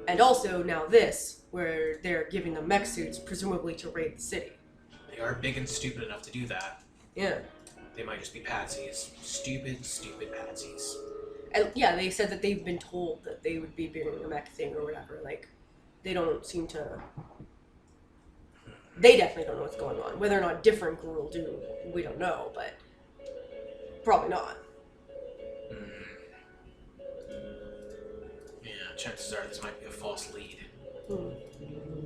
And also now this, where they're giving them mech suits, presumably to raid the city. They are big and stupid enough to do that. Yeah. They might just be patsies. Stupid patsies. And yeah, they said that they've been told that they would be doing a mech thing or whatever. Like, they don't seem to... They definitely don't know what's going on. Whether or not different Gruul do, we don't know, but probably not. Yeah, chances are this might be a false lead.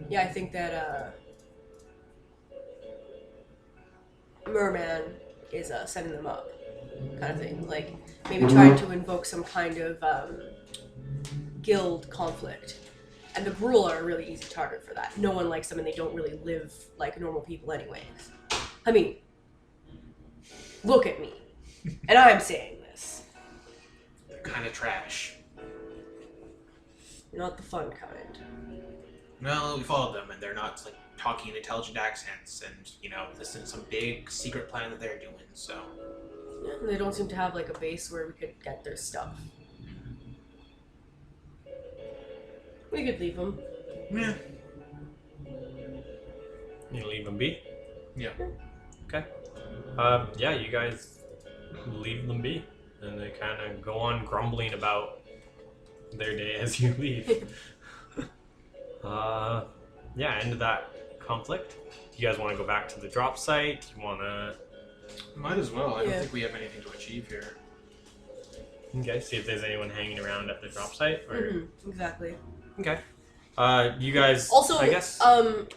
Yeah, I think that Merman is setting them up, kind of thing. Like, maybe trying to invoke some kind of guild conflict. And the Gruul are a really easy target for that. No one likes them and they don't really live like normal people anyways. I mean, look at me. And I'm saying this. They're kind of trash. Not the fun kind. Well, we followed them and they're not, like, talking in intelligent accents and, you know, this is some big secret plan that they're doing, so... Yeah, they don't seem to have like a base where we could get their stuff. We could leave them. Yeah. You leave them be? Yeah. Okay. Yeah, you guys leave them be. And they kind of go on grumbling about their day as you leave. Yeah, end of that conflict. You guys want to go back to the drop site? You want to... Might as well. I don't Yeah. think we have anything to achieve here. Okay, see if there's anyone hanging around at the drop site. Or... Exactly. Okay. You guys... Also, I guess... am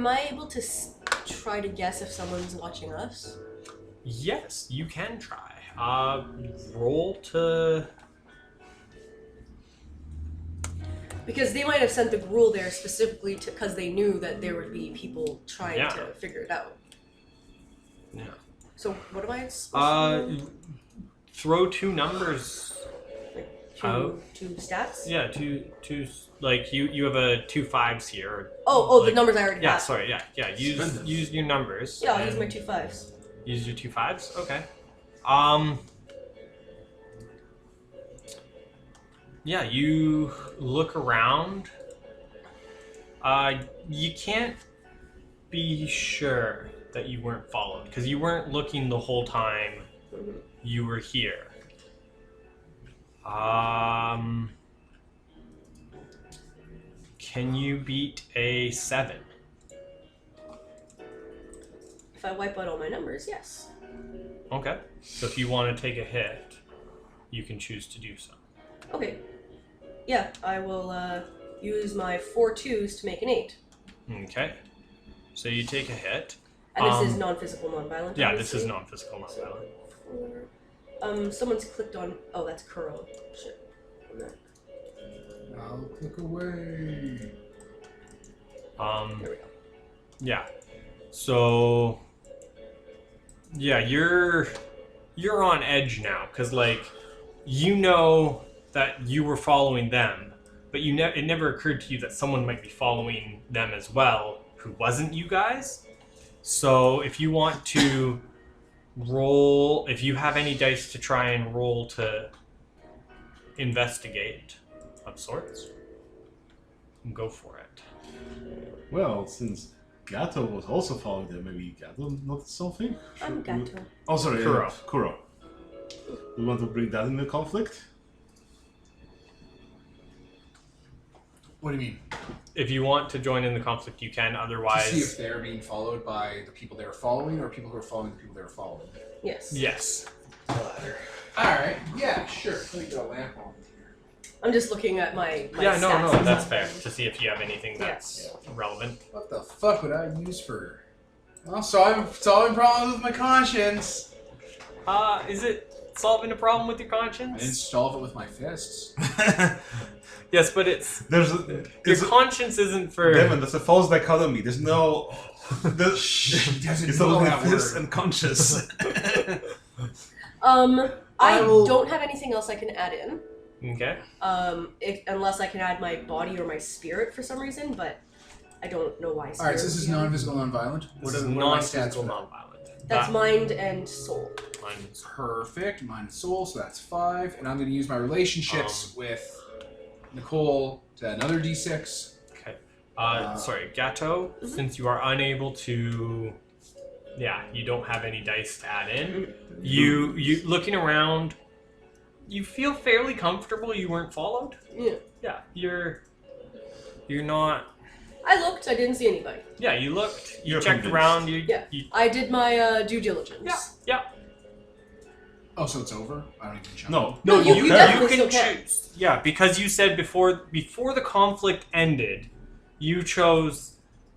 I able to try to guess if someone's watching us? Yes, you can try. Roll to... Because they might have sent the Gruul there specifically because they knew that there would be people trying to figure it out. Yeah. So what am I supposed to do? Throw two numbers. Two stats? Yeah, two. Like you have a 2 5s here. Oh, like, the numbers I already yeah, have. sorry, yeah. Use your numbers. Yeah, I'll use my 2 5s. Use your 2 5s. Okay. Yeah, you look around. You can't be sure that you weren't followed because you weren't looking the whole time you were here. Can you beat a 7? If I wipe out all my numbers, yes. Okay. So if you want to take a hit, you can choose to do so. Okay. Yeah, I will use my 4 2s to make an 8. Okay. So you take a hit. And this is non-physical, non-violent. Yeah, this is obviously. non-physical, non-violent. Someone's clicked on... Oh, that's Kuro. Shit. I'll click away. There we go. Yeah. So yeah, you're on edge now because like you know that you were following them, but it never occurred to you that someone might be following them as well who wasn't you guys. So if you want to roll, if you have any dice to try and roll to investigate of sorts, go for it. Well, since Gato was also following them, maybe Gato noticed something? I'm Gato. Oh, sorry, Kuro. Kuro. We want to bring that into conflict? What do you mean? If you want to join in the conflict, you can. To Otherwise, see if they're being followed by the people they were following, or people who are following the people they were following. Yes. yes. The latter. All right. Yeah. Sure. Let me get a lamp on here. I'm just looking at my Yeah, stats no, and that's stuff. fair. To see if you have anything that's relevant. What the fuck would I use for? Well, solving problems with my conscience. Is it solving a problem with your I didn't conscience? solve it with my fists. Yes, but it's There's your conscience isn't for. Devin, that's a false dichotomy. There's no. He doesn't It's know only that fist word. and conscious. I I will- don't have anything else I can add in. Okay. Unless I can add my body or my spirit for some reason, but I don't know why. All right, so this is spirit would be added. non-physical, non-violent. What is are my non-physical, stats for that? non-violent? That's mind and soul. Mine's Perfect. Mind and soul, so that's 5. And I'm going to use my relationships with Nicole to add another d6. okay. Sorry, Gato. Since you are unable to, you don't have any dice to add in. You looking around, you feel fairly comfortable. You weren't followed. Yeah. Yeah, you're not. I looked. I didn't see anybody. Yeah, you looked. You You're checked convinced. around. Yeah. You, I did my due diligence. yeah. Oh, so it's over? I don't even jump. No. No, you you definitely can still can. choose. Yeah, because you said before the conflict ended, you chose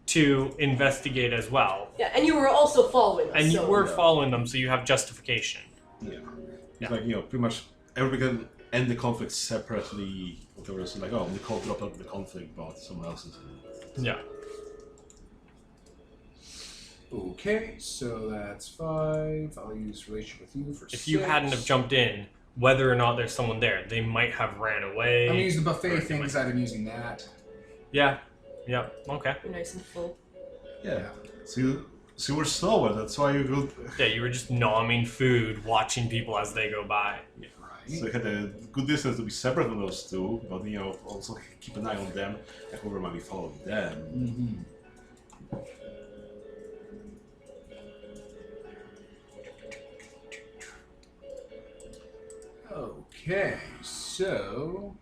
to investigate as well, Yeah, and you were also following us. and you so- were following them, so you have justification. Yeah. Yeah. Like, pretty much everybody can end the conflict separately. Whatever. It's like, oh, Nicole dropped out of the conflict, but someone else is. Yeah. Okay, so that's 5. I'll use relationship with you for 6. If you hadn't have jumped in, whether or not there's someone there, they might have ran away. I'm going to use the buffet Or thing because I've been using that. Yeah. Yeah. Okay. You're nice and full. Yeah. So you were slower. That's why you could. Yeah, you were just nomming food, watching people as they go by. Right. So you had a good distance to be separate from those two, but also keep an eye on them, and whoever might be following them. Mm-hmm. Okay, so...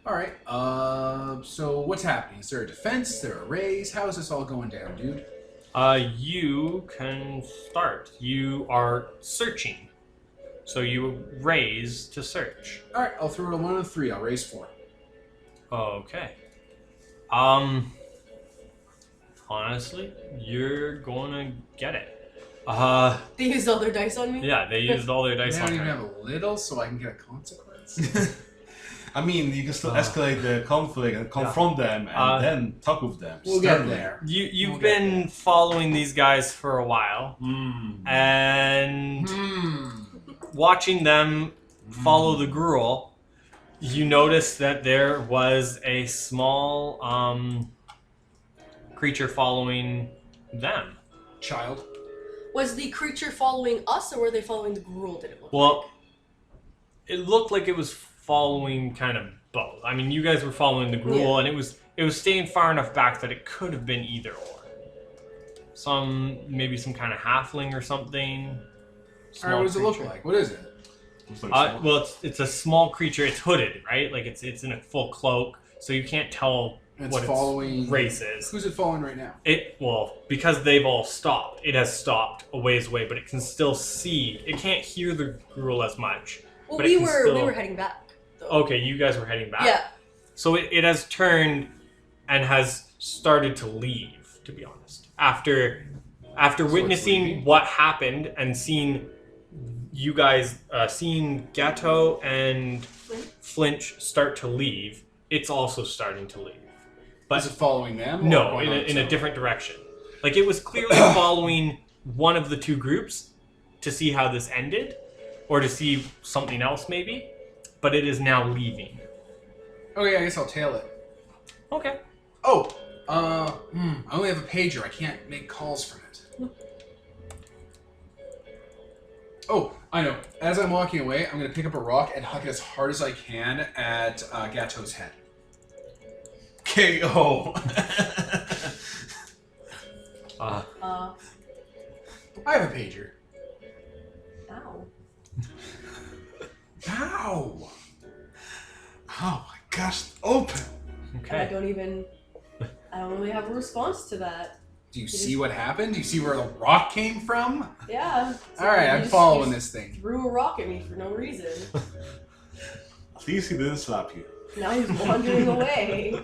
Alright, so what's happening? Is there a defense? Is there a raise? How is this all going down, dude? You can start. You are searching. So you raise to search. Alright, I'll throw a 1 and a 3. I'll raise 4. Okay. Honestly, you're gonna get it. They used all their dice on me? Yeah, they used all their I dice don't on even her. have a little, so I can get a consequence. I mean, you can still escalate the conflict and confront them, and then talk with them. We'll get sternly. there. You've We'll get been following these guys for a while, and watching them follow the gruel, you notice that there was a small creature following them. Child. Was the creature following us, or were they following the gruel? Did it look Well, it looked like it was following kind of both. I mean, you guys were following the gruel, and it was staying far enough back that it could have been either or. Maybe some kind of halfling or something. Alright, what does it look creature. like? What is it? Looks like small. Well, it's a small creature. It's hooded, right? Like it's in a full cloak, so you can't tell It's what following... its race is. Who's it following right now? Because they've all stopped. It has stopped a ways away, but it can still see. It can't hear the gruel as much. Well, But it we can were still- heading back. Though. Okay, you guys were heading back. Yeah. So it has turned and has started to leave, to be honest. After it's witnessing leaving? what happened and seeing you guys, seeing Gatto and Flinch start to leave, it's also starting to leave. But Is it following them? or no, going on its in a own? different direction. Like it was clearly following one of the two groups to see how this ended, or to see something else maybe, but it is now leaving. Okay, I guess I'll tail it. Okay. Oh! I only have a pager. I can't make calls from it. Oh, I know. As I'm walking away, I'm going to pick up a rock and huck it as hard as I can at Gatto's head. KO. Uh, I have a pager. ow. Ow! Oh my gosh, open. I Okay. don't really have a response to that. Do you see what happened? Do you see where the rock came from? Yeah. So All right, you I'm just- following you this thing. Threw a rock at me for no reason. At least he didn't slap you. Now he's wandering away.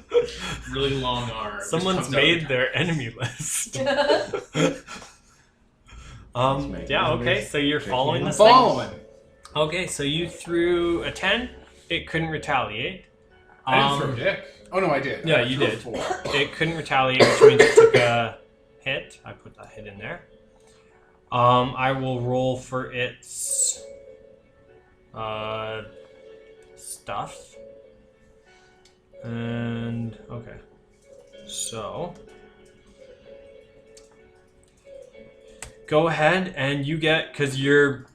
Really long arm. just Someone's comes out made the their enemy list. making Yeah, a okay, list. so you're Checking following in. this thing? Following. Okay, so you threw a 10. It couldn't retaliate. I didn't throw dick. Oh no, I did. Yeah, I you threw a did. 4. It couldn't retaliate, which means it took a hit. I put that hit in there. I will roll for its stuff. And okay. So go ahead and you get, because you're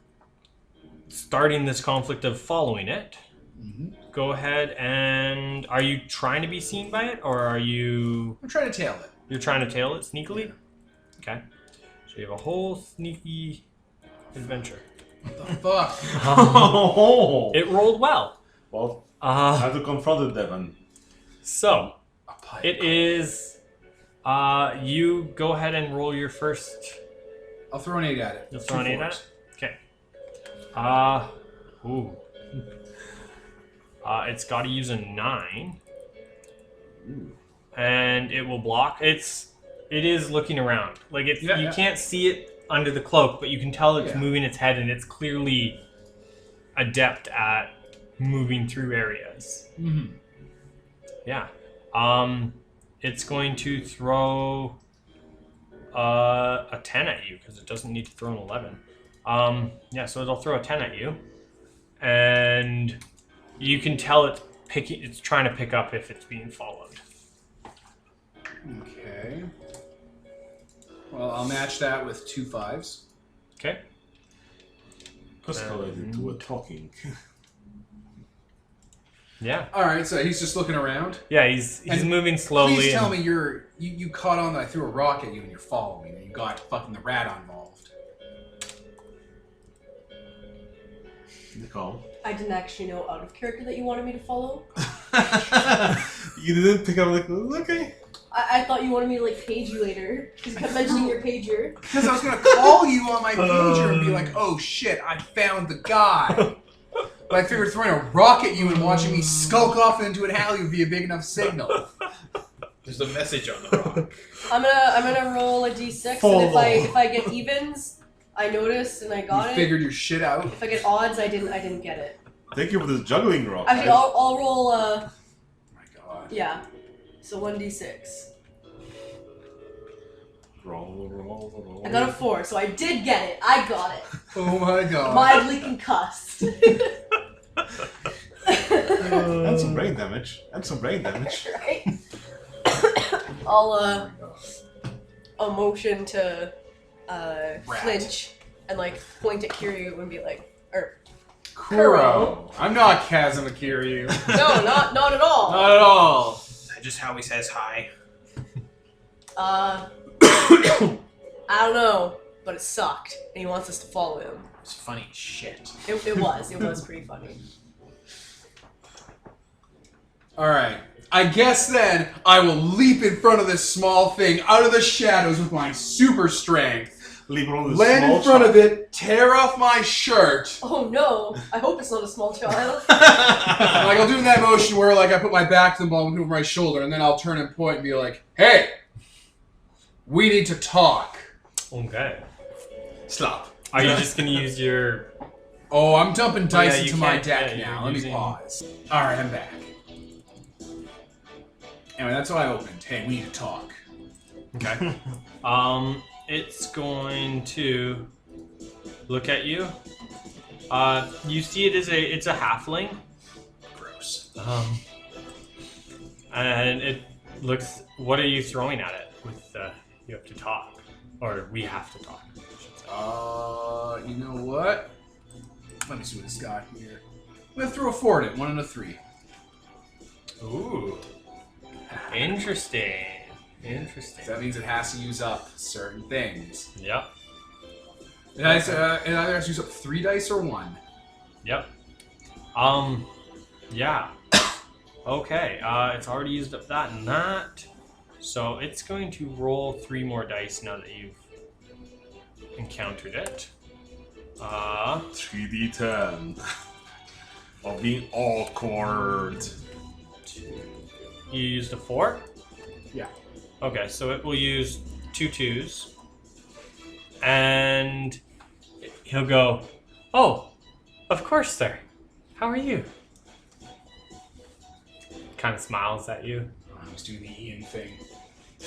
starting this conflict of following it. Mm-hmm. Go ahead and are you trying to be seen by it, or are you? I'm trying to tail it. You're trying to tail it sneakily? Okay. So you have a whole sneaky adventure. What the fuck? Oh! It rolled well. Well, I Uh, have to confront it, Devon. so A pipe. it is. You go ahead and roll your first. I'll throw an 8 at it. You'll throw an 8 at 4s. it? Okay. Ooh. It's got to use a 9. And it will block. It is looking around. Like you Yeah. can't see it under the cloak, but you can tell it's Yeah. moving its head, and it's clearly adept at moving through areas. Mm-hmm. Yeah. It's going to throw a 10 at you because it doesn't need to throw an 11. Yeah, so it'll throw a 10 at you, and you can tell it's trying to pick up if it's being followed. Okay. Well, I'll match that with 2 5s. Okay. Escalated to a talking. Yeah. All right, so he's just looking around. Yeah, he's And moving slowly. Please tell and- me you caught on that I threw a rock at you and you're following and you got fucking the rat involved. Nicole. I didn't actually know out of character that you wanted me to follow. You didn't pick up like, okay. I thought you wanted me to like page you later. Because you kept mentioning your pager. Because I was gonna call you on my pager and be like, "Oh shit, I found the guy." But I figured throwing a rock at you and watching me skulk off into an alley would be a big enough signal. There's a message on the rock. I'm gonna roll a d6, and if I get evens, I noticed and I got You it. figured your shit out. If I get odds, I didn't get it. Thank you for this juggling rock. Actually, I'll roll. Oh my god. Yeah. So 1d6. Roll. I got a 4, so I did get it. I got it. Oh my god. Mildly concussed. And some brain damage. Right? I'll motion to flinch and like point at Kiryu and be like, Kuro. I'm not Kazuma-Kiryu. no, not at all. Not at all. Is that just how he says hi? I don't know, but it sucked, and he wants us to follow him. It's funny as shit. It was pretty funny. Alright. I guess then I will leap in front of this small thing out of the shadows with my super strength. Leave it on this Land in front of it, tear off my shirt. Oh no! I hope it's not a small child. Like I'll do that motion where like I put my back to the ball and over my shoulder, and then I'll turn and point and be like, "Hey, we need to talk." Okay. Stop. Are you just gonna use your? Oh, I'm dumping dice yeah, you into my can't- deck yeah, now. you're Let me using- pause. All right, I'm back. Anyway, that's how I opened. Hey, we need to talk. Okay. It's going to look at you. You see it as it's a halfling. Gross. And it looks. What are you throwing at it? With you have to talk, or we have to talk. I should say. You know what? Let me see what it's got here. I'm gonna throw a 4 at it. 1 and a 3. Ooh. Interesting. Interesting. So that means it has to use up certain things. Yep. It either has to use up 3 dice or 1. Yep. Yeah. Okay. It's already used up that and that. So it's going to roll 3 more dice now that you've encountered it. 3d10. Of being awkward. You used a 4? Yeah. Okay, so it will use 2 2s. And he'll go, "Oh, of course, sir. How are you?" Kind of smiles at you. I was doing the Ian thing.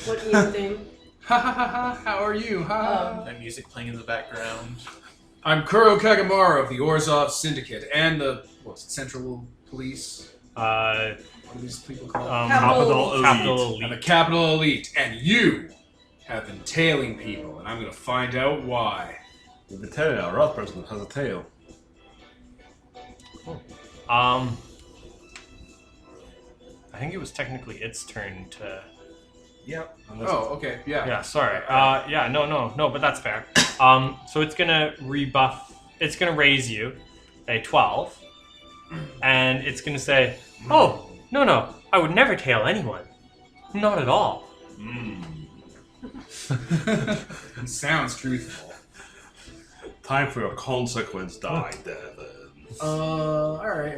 What Ian thing? Ha ha ha ha, how are you? Ha. That music playing in the background. I'm Kuro Kagamaru of the Orzhov Syndicate and the Central Police. What are these people called? Capital I'm Elite. the Capital Elite, and you have been tailing people, and I'm gonna find out why. You've been telling a rat person has a tail. I think it was technically its turn to. Yep. Oh, okay, yeah. Yeah, sorry. Yeah, no, but that's fair. So it's gonna rebuff. It's gonna raise you a 12, and it's gonna say, "Oh, no, I would never tail anyone, not at all." It sounds truthful. Time for your consequence, die, Devin. Alright.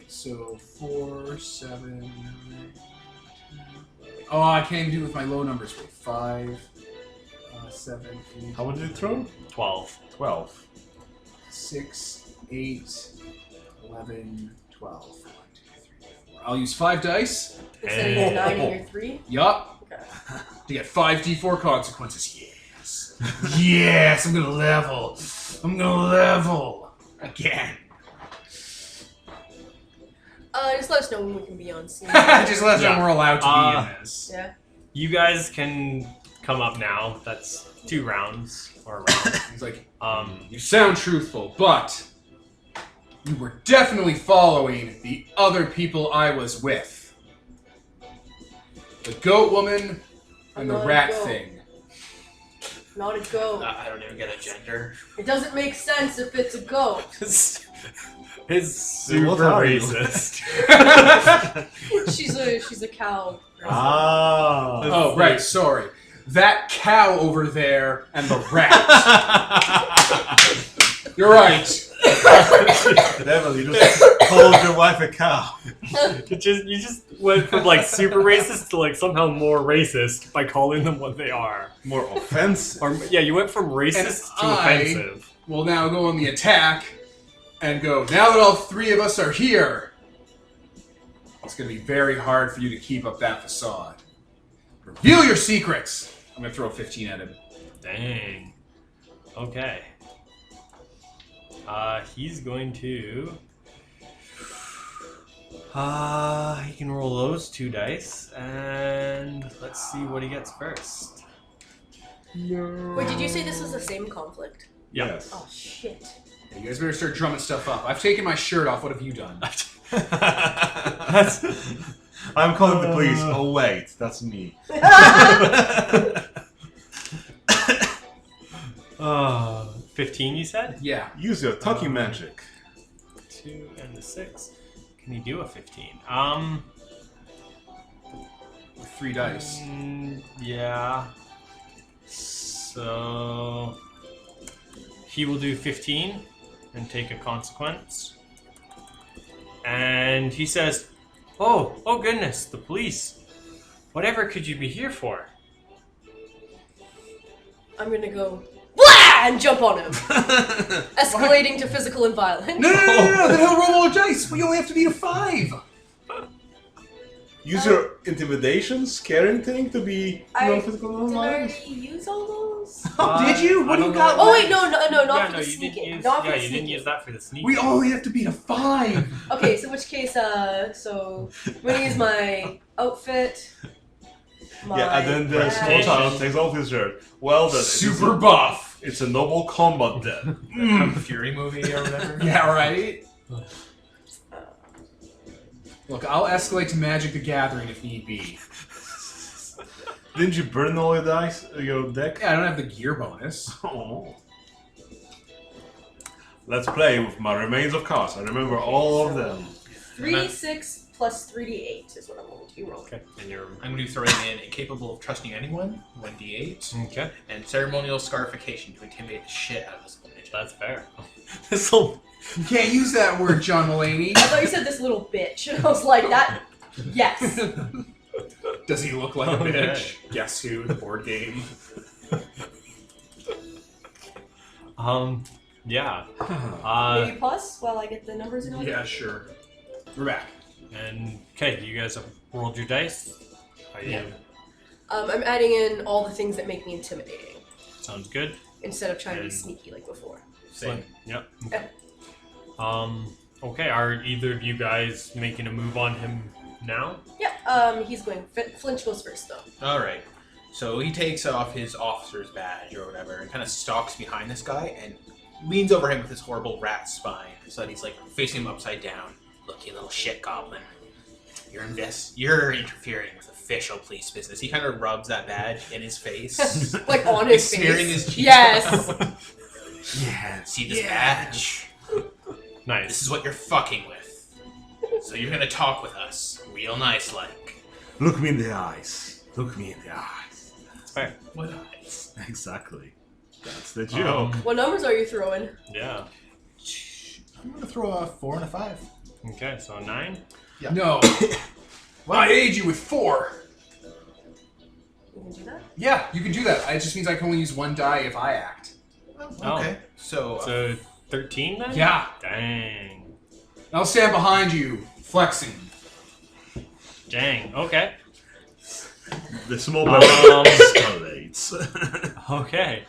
So 4, 7, 9, 10. Oh, I can't even do it with my low numbers. Wait, 5, 7, 8. How much did you throw? 12. 12. 6, 8, 11, 12. 1, 2, 3, 4. I'll use 5 dice. Instead of your 9 and your 3? Yup. Okay. To get 5d4 consequences. Yes. Yes, I'm gonna level. Again. Just let us know when we can be on scene. Just let us know Yeah. we're allowed to be in this. Yeah. You guys can come up now. That's 2 rounds or a round. He's like, Um, you sound truthful, but you were definitely following the other people I was with. The goat woman and the Not a rat goat. thing. Not a goat. I don't even get a gender. It doesn't make sense if it's a goat. It's Then what super are you? racist. She's a cow. Ah. Oh, right, sorry. That cow over there and the rat. You're right. Devil, you just called your wife a cow. You just went from like super racist to like somehow more racist by calling them what they are. More offensive. Or yeah, you went from racist to offensive. Will now go on the attack and go, now that all 3 of us are here, it's going to be very hard for you to keep up that facade. Reveal your secrets! I'm going to throw a 15 at him. Dang. Okay. He's going to. He can roll those 2 dice, and let's see what he gets first. Wait, did you say this was the same conflict? Yeah. Yes. Oh shit. Yeah, you guys better start drumming stuff up. I've taken my shirt off. What have you done? I'm calling the police. Oh wait, that's me. 15, you said? Yeah. Use your talking magic. 2 and the 6. Can he do a 15? With 3 dice. Yeah. So he will do 15 and take a consequence. And he says, "Oh goodness, the police. Whatever could you be here for?" I'm gonna go blah and jump on him, escalating to physical and violent. No, then he'll roll more dice. We only have to beat a 5. Use your intimidation, scaring thing to be non-physical Did I non-violence. already use all those? Oh, did you? What I do you don't got? know. Oh wait, no, not Yeah, for no, the you didn't sneaking. use. Not for Yeah, the you didn't sneaking. use that for the sneak. We only have to beat a 5. Okay, so in which case, so I'm gonna use my outfit. Yeah, and then the badge. small child takes off his shirt. Well then, Super buff. It's a noble combat then. The Fury movie or whatever. Yeah, right? Look, I'll escalate to Magic the Gathering if need be. Didn't you burn all your dice, your deck? Yeah, I don't have the gear bonus. Oh. Let's play with my remains of cards. I remember all of them. 3, 6, plus 3d8 is what I'm going to be rolling. Okay. And you're I'm going to be throwing in incapable of trusting anyone, 1d8, okay. and ceremonial scarification to intimidate the shit out of this little midget. That's fair. This will. You can't use that word, John Mulaney. I thought you said this little bitch, and I was like, that. Yes. Does he look like a Okay. bitch? Guess who? The board game. Yeah. Maybe plus while I get the numbers in order. Yeah, sure. We're back. And okay, you guys have rolled your dice. Are you? Yeah. I'm adding in all the things that make me intimidating Sounds good. instead of trying to be And- sneaky like before. Same. Yep. Okay. Okay. Are either of you guys making a move on him now? Yeah. He's going. Flinch goes first though. Alright. So he takes off his officer's badge or whatever and kind of stalks behind this guy and leans over him with his horrible rat spine so that he's like facing him upside down. Look, you little shit goblin. You're interfering with official police business. He kind of rubs that badge in his face. Like on his face. Smearing his cheeks. Yes. Yeah. See this badge? This Nice. is what you're fucking with. So you're gonna talk with us. Real nice like. Look me in the eyes. Look me in the eyes. That's fair. What eyes? Exactly. That's the joke. What numbers are you throwing? Yeah. I'm gonna throw a 4 and a 5. Okay. So 9. Yeah. No. Well, I aid you with 4. You can do that. Yeah, you can do that. It just means I can only use one die if I act. Oh. Okay. So, So 13 then. Yeah. Dang. I'll stand behind you, flexing. Dang. Okay. The small Um, battle escalates. Okay.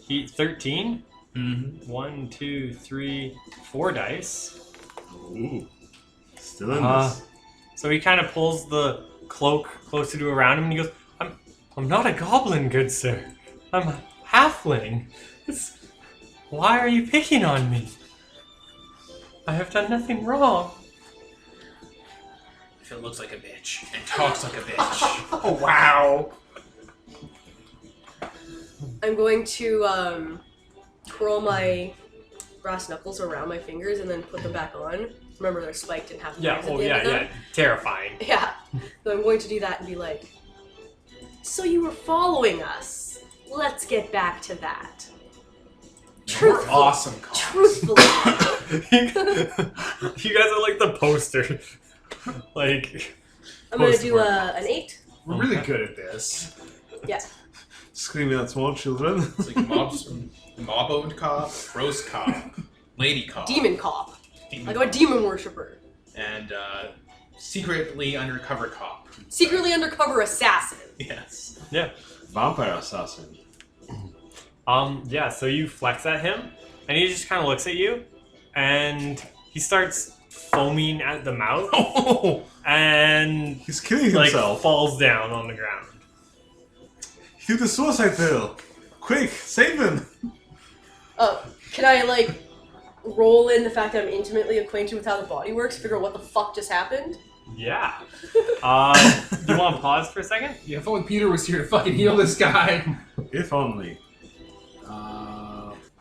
He 13. mhm. 1, 2, 3, 4 dice. Ooh. Still in Uh, this. So he kind of pulls the cloak closer to around him and he goes, I'm not a goblin, good sir. I'm a halfling. Why are you picking on me? I have done nothing wrong. If it looks like a bitch and talks like a bitch. Oh, wow. I'm going to curl my brass knuckles around my fingers and then put them back on. Remember, they're spiked and have Yeah, fingers at oh the end yeah, of them. yeah. Terrifying. Yeah. So I'm going to do that and be like, so you were following us. Let's get back to that. We're Truthfully. awesome cops. Truthfully. You guys are like the poster. Like, I'm going to Post do work. an 8. We're really good at this. Yeah. Screaming at small children. It's like mob-owned cop, roast cop, lady cop. Demon cop. Demon Like cop, I'm a demon worshiper. and secretly undercover cop. Secretly undercover assassin. Yes. yeah. Vampire assassin. Yeah, so you flex at him, and he just kind of looks at you, and he starts foaming at the mouth, Oh! and He's killing like himself. falls down on the ground. He did the suicide pill. Quick, save him. Can I like roll in the fact that I'm intimately acquainted with how the body works, figure out what the fuck just happened? Yeah. You want to pause for a second? Yeah, if only Peter was here to fucking heal this guy. If only.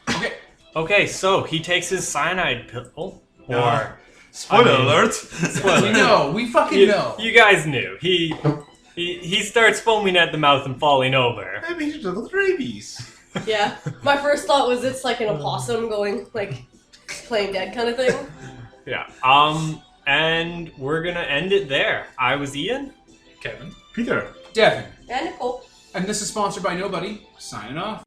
Okay. Okay, so he takes his cyanide pill, or Ah. Spoiler I mean- alert. We know. We fucking you, know. you guys knew. He starts foaming at the mouth and falling over. Maybe he should have rabies. Yeah. My first thought was it's like an opossum going like playing dead kind of thing. Yeah. And we're gonna end it there. I was Ian. Kevin. Peter. Devin. And Nicole. And this is sponsored by Nobody. Signing off.